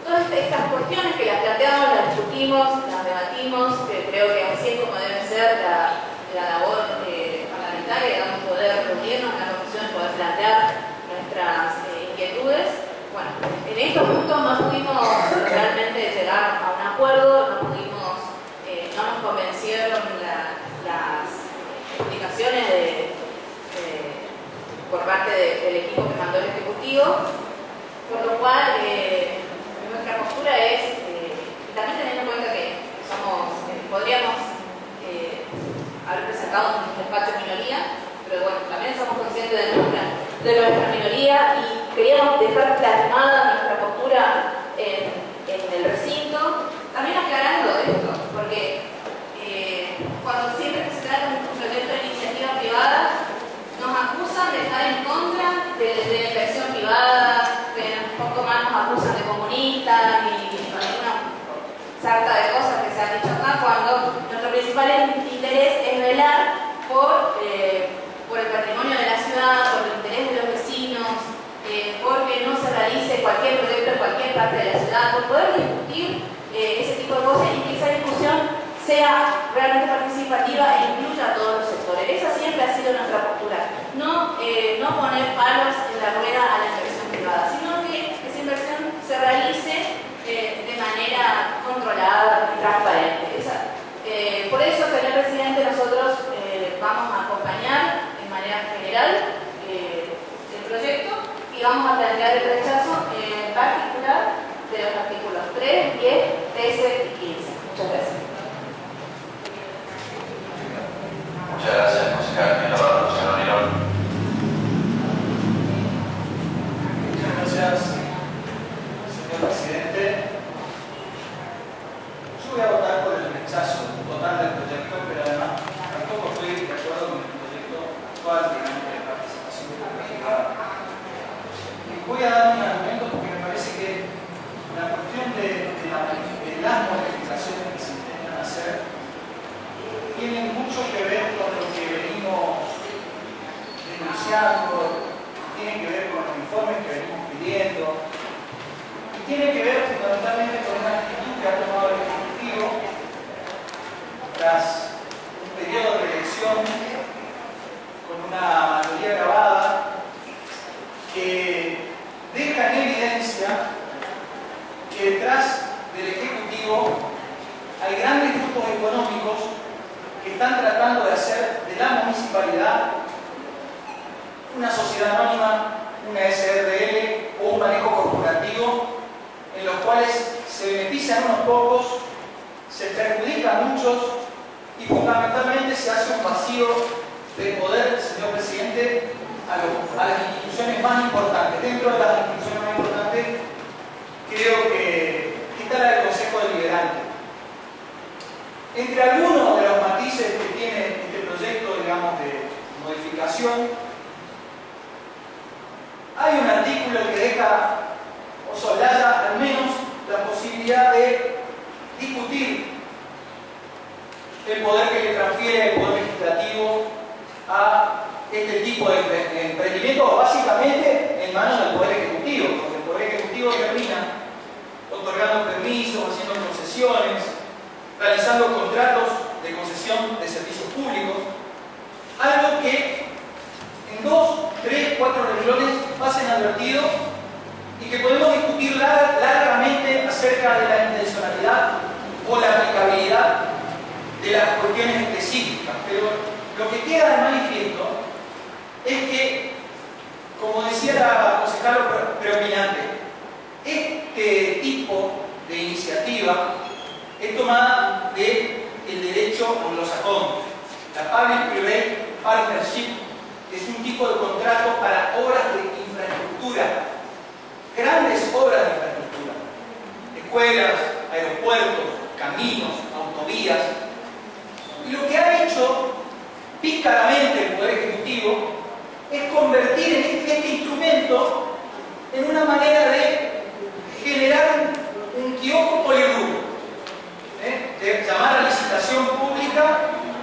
Todas estas cuestiones que las planteamos, las discutimos, las debatimos, que creo que así es como debe ser la labor parlamentaria, digamos, poder reunirnos en la comisión y poder plantear nuestras inquietudes. Bueno, en estos puntos no pudimos realmente llegar a un acuerdo, no nos convencieron las explicaciones por parte del equipo que mandó el Ejecutivo, por lo cual nuestra postura es, también teniendo en cuenta que podríamos haber presentado un despacho de minoría, pero bueno, también somos conscientes de nuestra minoría y queríamos dejar plasmada nuestra postura en el recinto, también aclarando esto, porque cuando siempre que se trata de un proyecto de iniciativa privada, nos acusan de estar en contra de la inversión privada, un poco más nos acusan de comunistas y alguna sarta de cosas que se han dicho acá, cuando nuestro principal interés es velar por el patrimonio de la ciudad, por el interés de los vecinos, porque no se realice cualquier proyecto en cualquier parte de la ciudad, por poder discutir ese tipo de cosas y que esa discusión sea realmente participativa e incluya a todos los sectores. Esa siempre ha sido nuestra postura. No poner palos en la rueda a la inversión privada, sino que esa inversión se realice de manera controlada y transparente. Por eso, señor presidente, nosotros vamos a acompañar de manera general el proyecto y vamos a plantear el rechazo en particular de los artículos 3, 10, 13 y 15. Muchas gracias. Muchas gracias, concejal. Señor Nirón. Muchas gracias, señor presidente. Yo voy a votar por el rechazo total del proyecto, pero además tampoco estoy de acuerdo con el proyecto actual, digamos, de participación privada. Y voy a dar un argumento porque me parece que la cuestión de las modificaciones que se intentan hacer tienen mucho que ver con lo que venimos denunciando, tienen que ver con los informes que venimos pidiendo, y tiene que ver fundamentalmente con una actitud que ha tomado el Ejecutivo tras un periodo de elección con una mayoría grabada que deja en evidencia que detrás del Ejecutivo hay grandes grupos económicos que están tratando de hacer de la municipalidad una sociedad anónima, una SRL o un manejo corporativo en los cuales se benefician unos pocos, se perjudican muchos y fundamentalmente se hace un vacío de poder, señor presidente, a las instituciones más importantes. Dentro de las instituciones más importantes creo que está la del Consejo Deliberante. Entre algunos de los matices que tiene este proyecto, digamos, de modificación, hay un artículo que deja o soslaya al menos la posibilidad de discutir el poder que le transfiere el Poder Legislativo a este tipo de emprendimiento, básicamente en manos del Poder Ejecutivo, porque el Poder Ejecutivo termina otorgando permisos, haciendo concesiones, realizando contratos de concesión de servicios públicos, algo que en 2, 3, 4 renglones pasen advertido y que podemos discutir largamente acerca de la intencionalidad o la aplicabilidad de las cuestiones específicas. Pero lo que queda de manifiesto es que, como decía la concejala predominante, este tipo de iniciativa es tomada del derecho anglosajón, La Public-Private Partnership es un tipo de contrato para obras de infraestructura, grandes obras de infraestructura, escuelas, aeropuertos, caminos, autovías. Y lo que ha hecho pícaramente el Poder Ejecutivo es convertir este instrumento en una manera de generar un kiosco polirrubro, de llamar a licitación pública,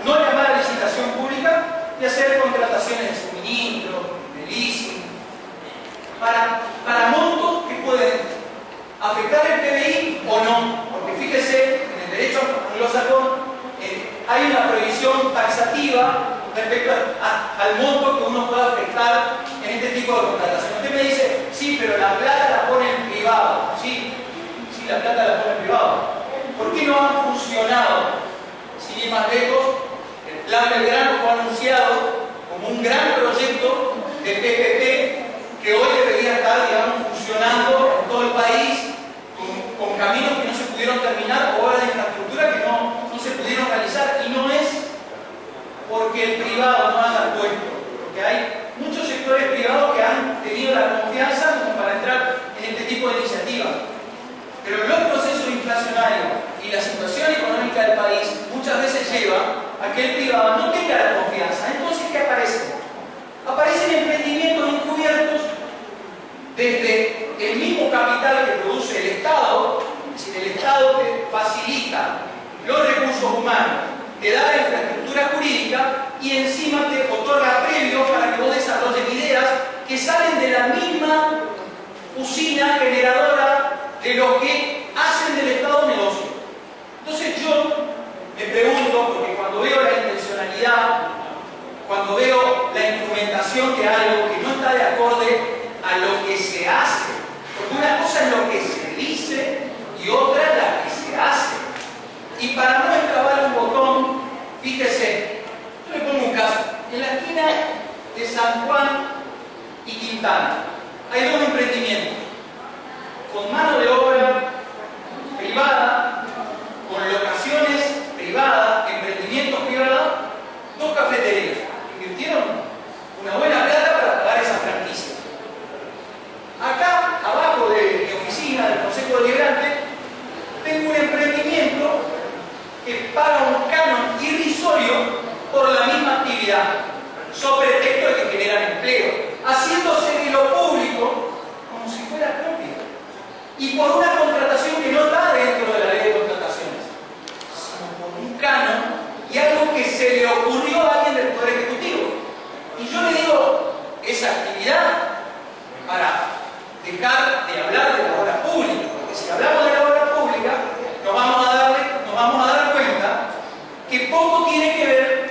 no llamar a licitación pública y hacer contrataciones de suministro, de leasing, para montos que pueden afectar el PBI o no, porque fíjese, en el derecho anglosajón hay una prohibición taxativa respecto al monto que uno pueda afectar en este tipo de contratación. Usted me dice, sí, pero la plata la pone el privado. Sí, la plata la pone el privado. ¿Por qué no han funcionado? Sin ir más lejos, el Plan Belgrano fue anunciado como un gran proyecto de PPP que hoy debería estar, digamos, funcionando en todo el país con caminos que no se pudieron terminar o obras de infraestructura que no se pudieron realizar, y no es porque el privado no haya puesto, porque hay muchos sectores privados que han tenido la confianza como para entrar en este tipo de iniciativas. Pero los procesos inflacionarios y la situación económica del país muchas veces lleva a que el privado no tenga la confianza. Entonces, ¿qué aparece? Aparecen emprendimientos encubiertos desde el mismo capital que produce el Estado, es decir, el Estado que facilita los recursos humanos, te da la infraestructura jurídica y encima te otorga premios para que vos desarrolles ideas que salen de la misma usina generadora de lo que hacen del Estado negocio. Entonces yo me pregunto, porque cuando veo la intencionalidad, cuando veo la instrumentación de algo que no está de acorde a lo que se hace, porque una cosa es lo que se dice y otra es la que se hace. Y para no extrabar un botón, fíjese, yo le pongo un caso. En la esquina de San Juan y Quintana hay dos emprendimientos con mano de obra privada, con locaciones privadas, emprendimientos privados, dos cafeterías. Invirtieron una buena plata para pagar esa franquicia. Acá, abajo de mi oficina del Consejo Deliberante, tengo un emprendimiento que paga un canon irrisorio por la misma actividad, sobre pretexto de que generan empleo, haciéndose de lo público como si fuera propio, y por una contratación que no está dentro de la ley de contrataciones, sino por un canon y algo que se le ocurrió a alguien del Poder Ejecutivo. Y yo le digo, esa actividad, para dejar de hablar de la obra pública, porque si hablamos de la obra pública, nos vamos a dar cuenta que poco tiene que ver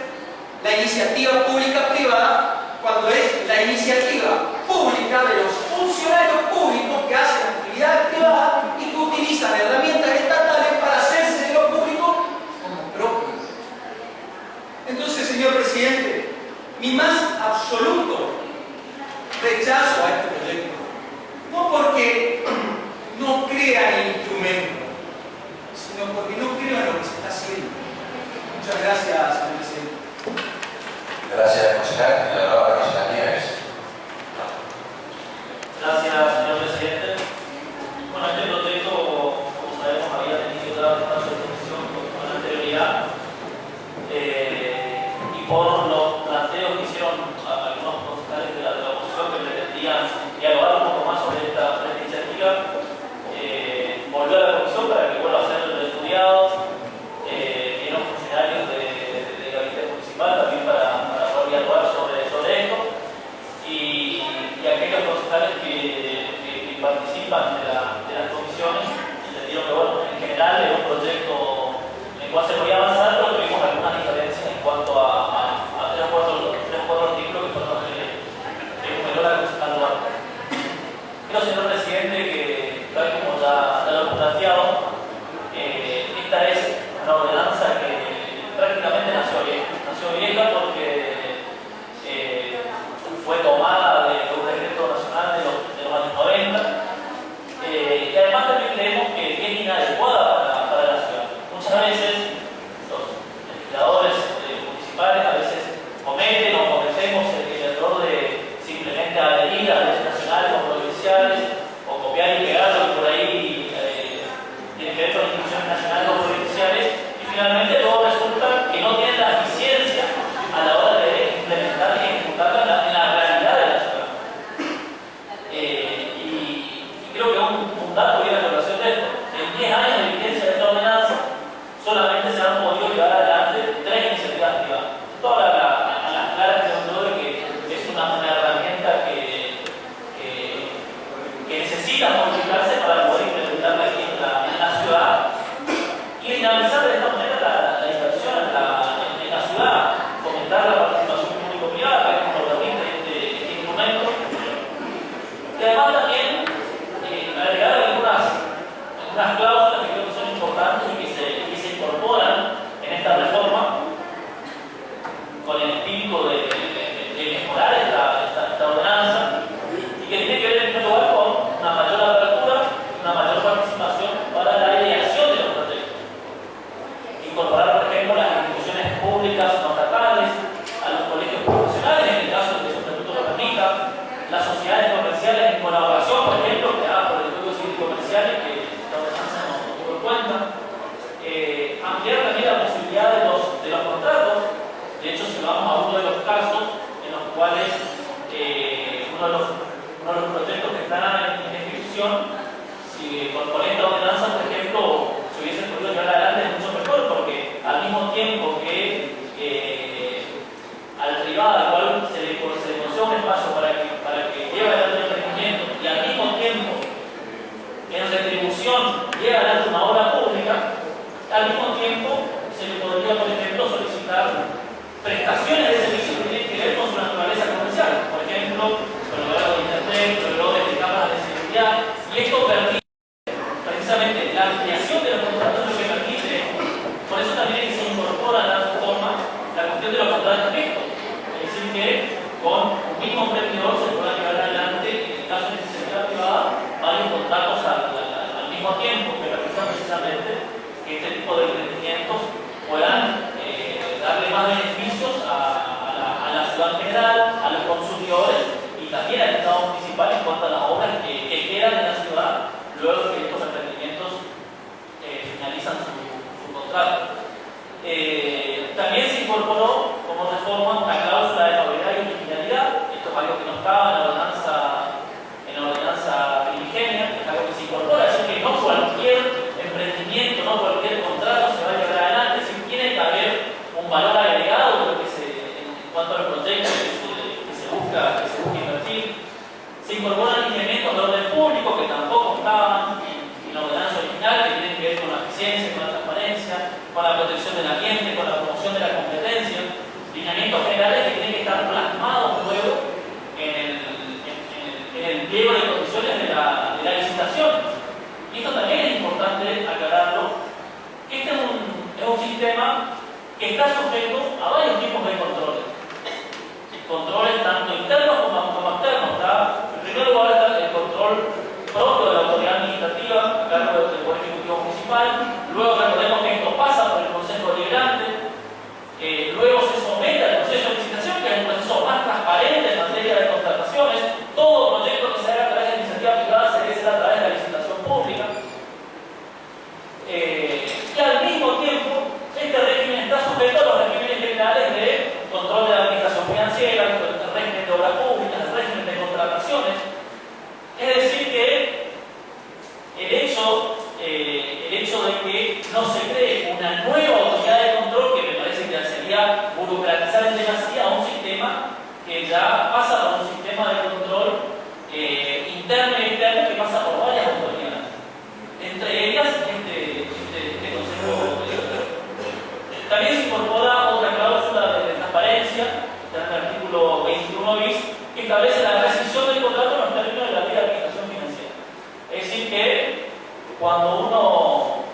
la iniciativa pública-privada cuando es la iniciativa pública de los funcionarios públicos que hacen actividades privadas y que utilizan herramientas estatales para hacerse de lo público como propio. Entonces, señor presidente, mi más absoluto rechazo a este proyecto, no porque no crea en el instrumento, sino porque no creo en lo que se está haciendo. Muchas gracias, señor presidente. Gracias, concejal. Tiene la palabra concejal Nieves. Gracias, señor presidente. Bueno, este proyecto, como sabemos, había tenido ya una resolución con anterioridad y por los planteos que hicieron algunos concejales de la oposición que pretendían dialogar un poco más sobre esta iniciativa, volvió a la comisión para que vuelva a ser estudiado. Vieron funcionarios del gabinete municipal también para poder dialogar sobre esto, y aquellos concejales que participan de las comisiones entendieron que, bueno, en general era un proyecto en el cual se podía avanzar, pero tuvimos algunas diferencias en cuanto a 3 o 4 artículos que fueron los que comentó la concejal Duarte. Creo, señor presidente, que tal como ya lo hemos planteado, esta es una ordenanza que prácticamente nació vieja porque fue tomada de un decreto nacional de los años 90, y además también creemos que es inadecuada para la ciudad. Muchas veces los legisladores municipales a veces prestaciones de servicios que tienen que ver con su naturaleza comercial. Por ejemplo, con el de internet, con el de cámaras de seguridad, y esto permite precisamente la ampliación de los contratos, lo que permite, por eso también se incorpora a la reforma la cuestión de los contratos mixtos, es decir que con un mismo emprendedor se pueda llevar adelante, en el caso de iniciativa privada, varios contratos al mismo tiempo, que permitan precisamente que este tipo de emprendimientos puedan darle más beneficios a la ciudad en general, a los consumidores y también al Estado municipal en cuanto a las obras que quedan en la ciudad luego de que estos emprendimientos finalizan su contrato. También se incorporó como reforma una cláusula de novedad y originalidad. Esto es algo que no estaba en la ordenanza primigenia, es algo que se incorpora, es decir, que no cualquier emprendimiento, no cualquier contrato se va a llevar adelante, si tiene que haber un valor agregado en cuanto a los proyectos que se busca invertir. Se incorporan lineamientos de orden público que tampoco estaban en la ordenanza original, que tienen que ver con la eficiencia, con la transparencia, con la protección del ambiente, con la promoción de la competencia, lineamientos generales que tienen que estar plasmados luego en el pliego de condiciones de la licitación. Y esto también es importante aclararlo, que este es un sistema que está sujeto a varios tipos de controles. Controles tanto internos como externos. En primer lugar está el control propio de la autoridad administrativa a cargo del Poder Ejecutivo Municipal. Luego recordemos que esto pasa por el Consejo Deliberante. Luego se somete al proceso de licitación, que es un proceso más transparente en materia de contrataciones. Todo proyecto que se haga a través de iniciativa privada se debe hacer a través de la licitación pública. Y al mismo tiempo, este régimen está sujeto a los regímenes generales de control de la administración financiera, el régimen de obras públicas, el régimen de contrataciones. Es decir que el hecho de que no se cree una nueva autoridad de control, que me parece que sería burocratizar en demasía un sistema que ya pasa por un sistema de control interno y externo que pasa por varias autoridades. Entre ellas, este Consejo Deliberante. También se incorpora otra cláusula de transparencia, está en el artículo 21 bis, que establece la rescisión del contrato en los términos de la ley de administración financiera. Es decir que cuando uno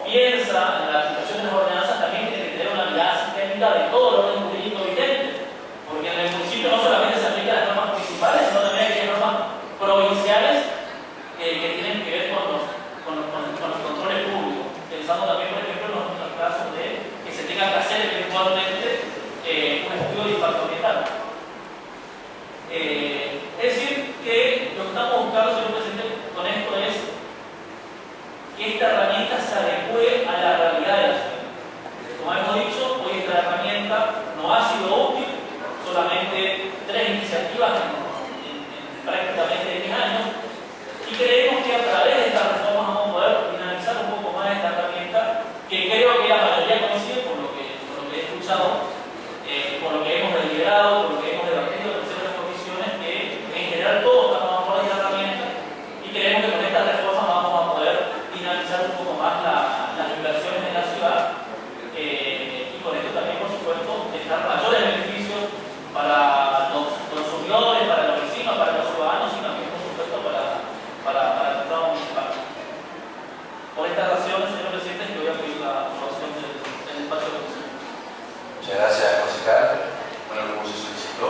piensa en la aplicación de las ordenanzas, también tiene que tener una mirada sistémica de todo el orden jurídico vigente, porque en el municipio no solamente se aplican las normas municipales, sino también hay normas provinciales que tienen que ver con los controles públicos, pensando también, por ejemplo, en los casos de que se tenga que hacer eventualmente un estudio de impacto ambiental. Es decir, que lo que estamos buscando, señor presidente, con esto es que esta herramienta se adecue a la realidad de la ciudad. Como hemos dicho, hoy esta herramienta no ha sido útil, solamente 3 iniciativas en prácticamente 10 años, y creemos que a través de esta reforma vamos a poder finalizar un poco más esta herramienta, que creo que la mayoría coincide por lo que he escuchado, por lo que hemos deliberado, por lo que hemos debatido en ciertas comisiones, que en general todos estamos a favor de esta herramienta, y creemos que con esta reforma vamos a poder finalizar un poco más las inversiones en la ciudad, y con esto también, por supuesto, dejar mayores beneficios para los consumidores, para los vecinos, para los ciudadanos y también, por supuesto, para el Estado municipal. Por estas razones, señor presidente, que voy a pedir la aprobación del espacio de comisión. Muchas gracias, concejal. Bueno, como se solicitó,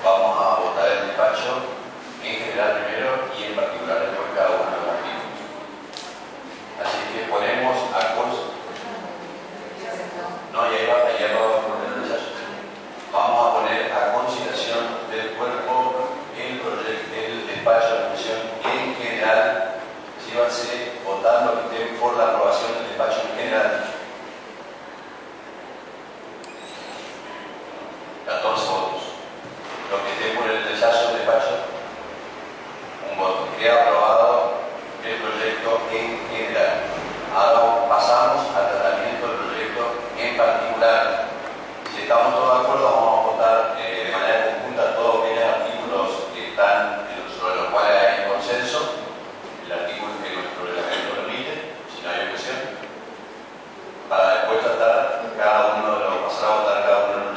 vamos a votar el despacho en general primero y en particular por cada uno de los artículos. Así que ponemos a no, ya va a poner el despacho. Vamos a poner a consideración del cuerpo el despacho de la comisión en general. Síganse votando que estén por la aprobación del despacho en general. 14 votos. Los que estén por el rechazo del despacho, un voto. Queda aprobado el proyecto en general. Ahora pasamos al tratamiento del proyecto en particular. Si estamos todos de acuerdo, vamos a votar de manera conjunta todos aquellos artículos que están sobre los cuales hay consenso. El artículo que nuestro reglamento permite, si no hay objeción, para después tratar pasar a votar cada uno de los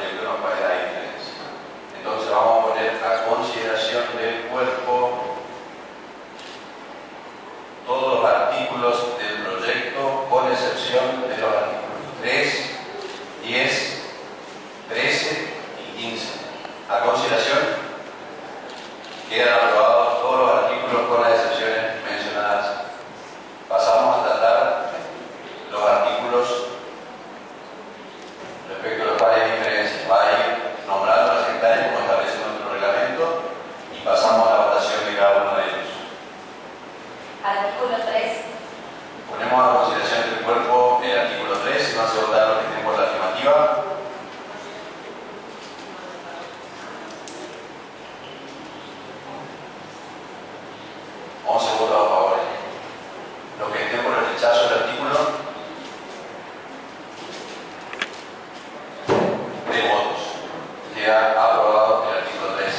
queda aprobado el artículo 3.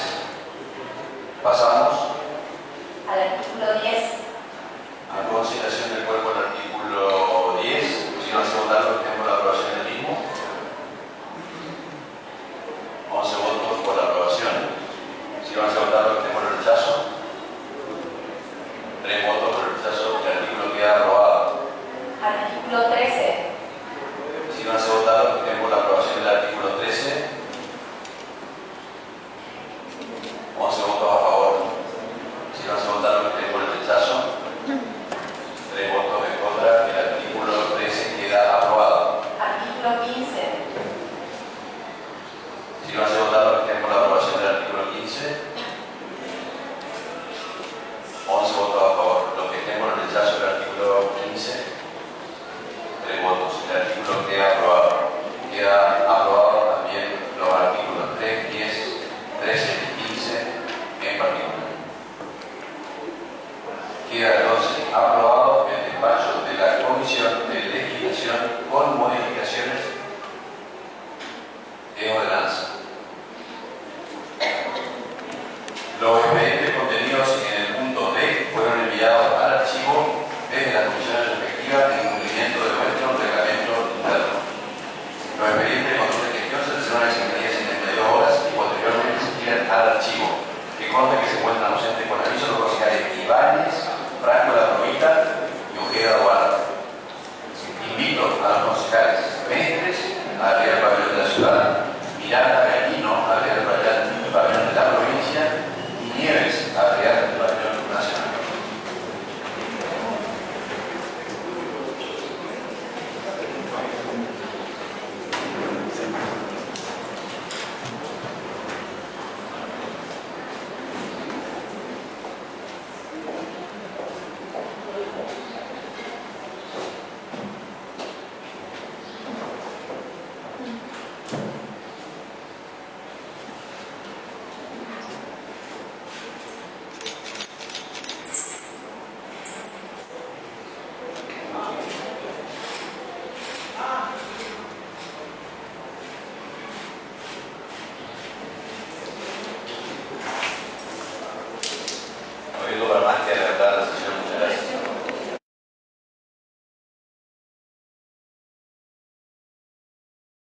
Pasamos Al artículo 10. a consideración del cuerpo del artículo 10. Si no se votar, por ejemplo, la aprobación del mismo. 11 votos por la aprobación. Si no se votar, por ejemplo, el rechazo. 3 votos por el rechazo. El artículo queda aprobado. Artículo 13. Si no se votar, por ejemplo, la aprobación del artículo 13. 11 votos a favor. Si no se votar, por ejemplo, el rechazo. 3 votos en contra. El artículo 13 queda aprobado. Artículo 15. Si no se votar, por ejemplo, la aprobación del artículo 15. 11 votos a favor. Los que estén por el rechazo del artículo 15. 3 votos. El artículo queda aprobado. Queda aprobado también los artículos 3, 10, 13 y 15 en particular. Queda entonces aprobado el despacho de la Comisión de Legislación con modificaciones de ordenanza.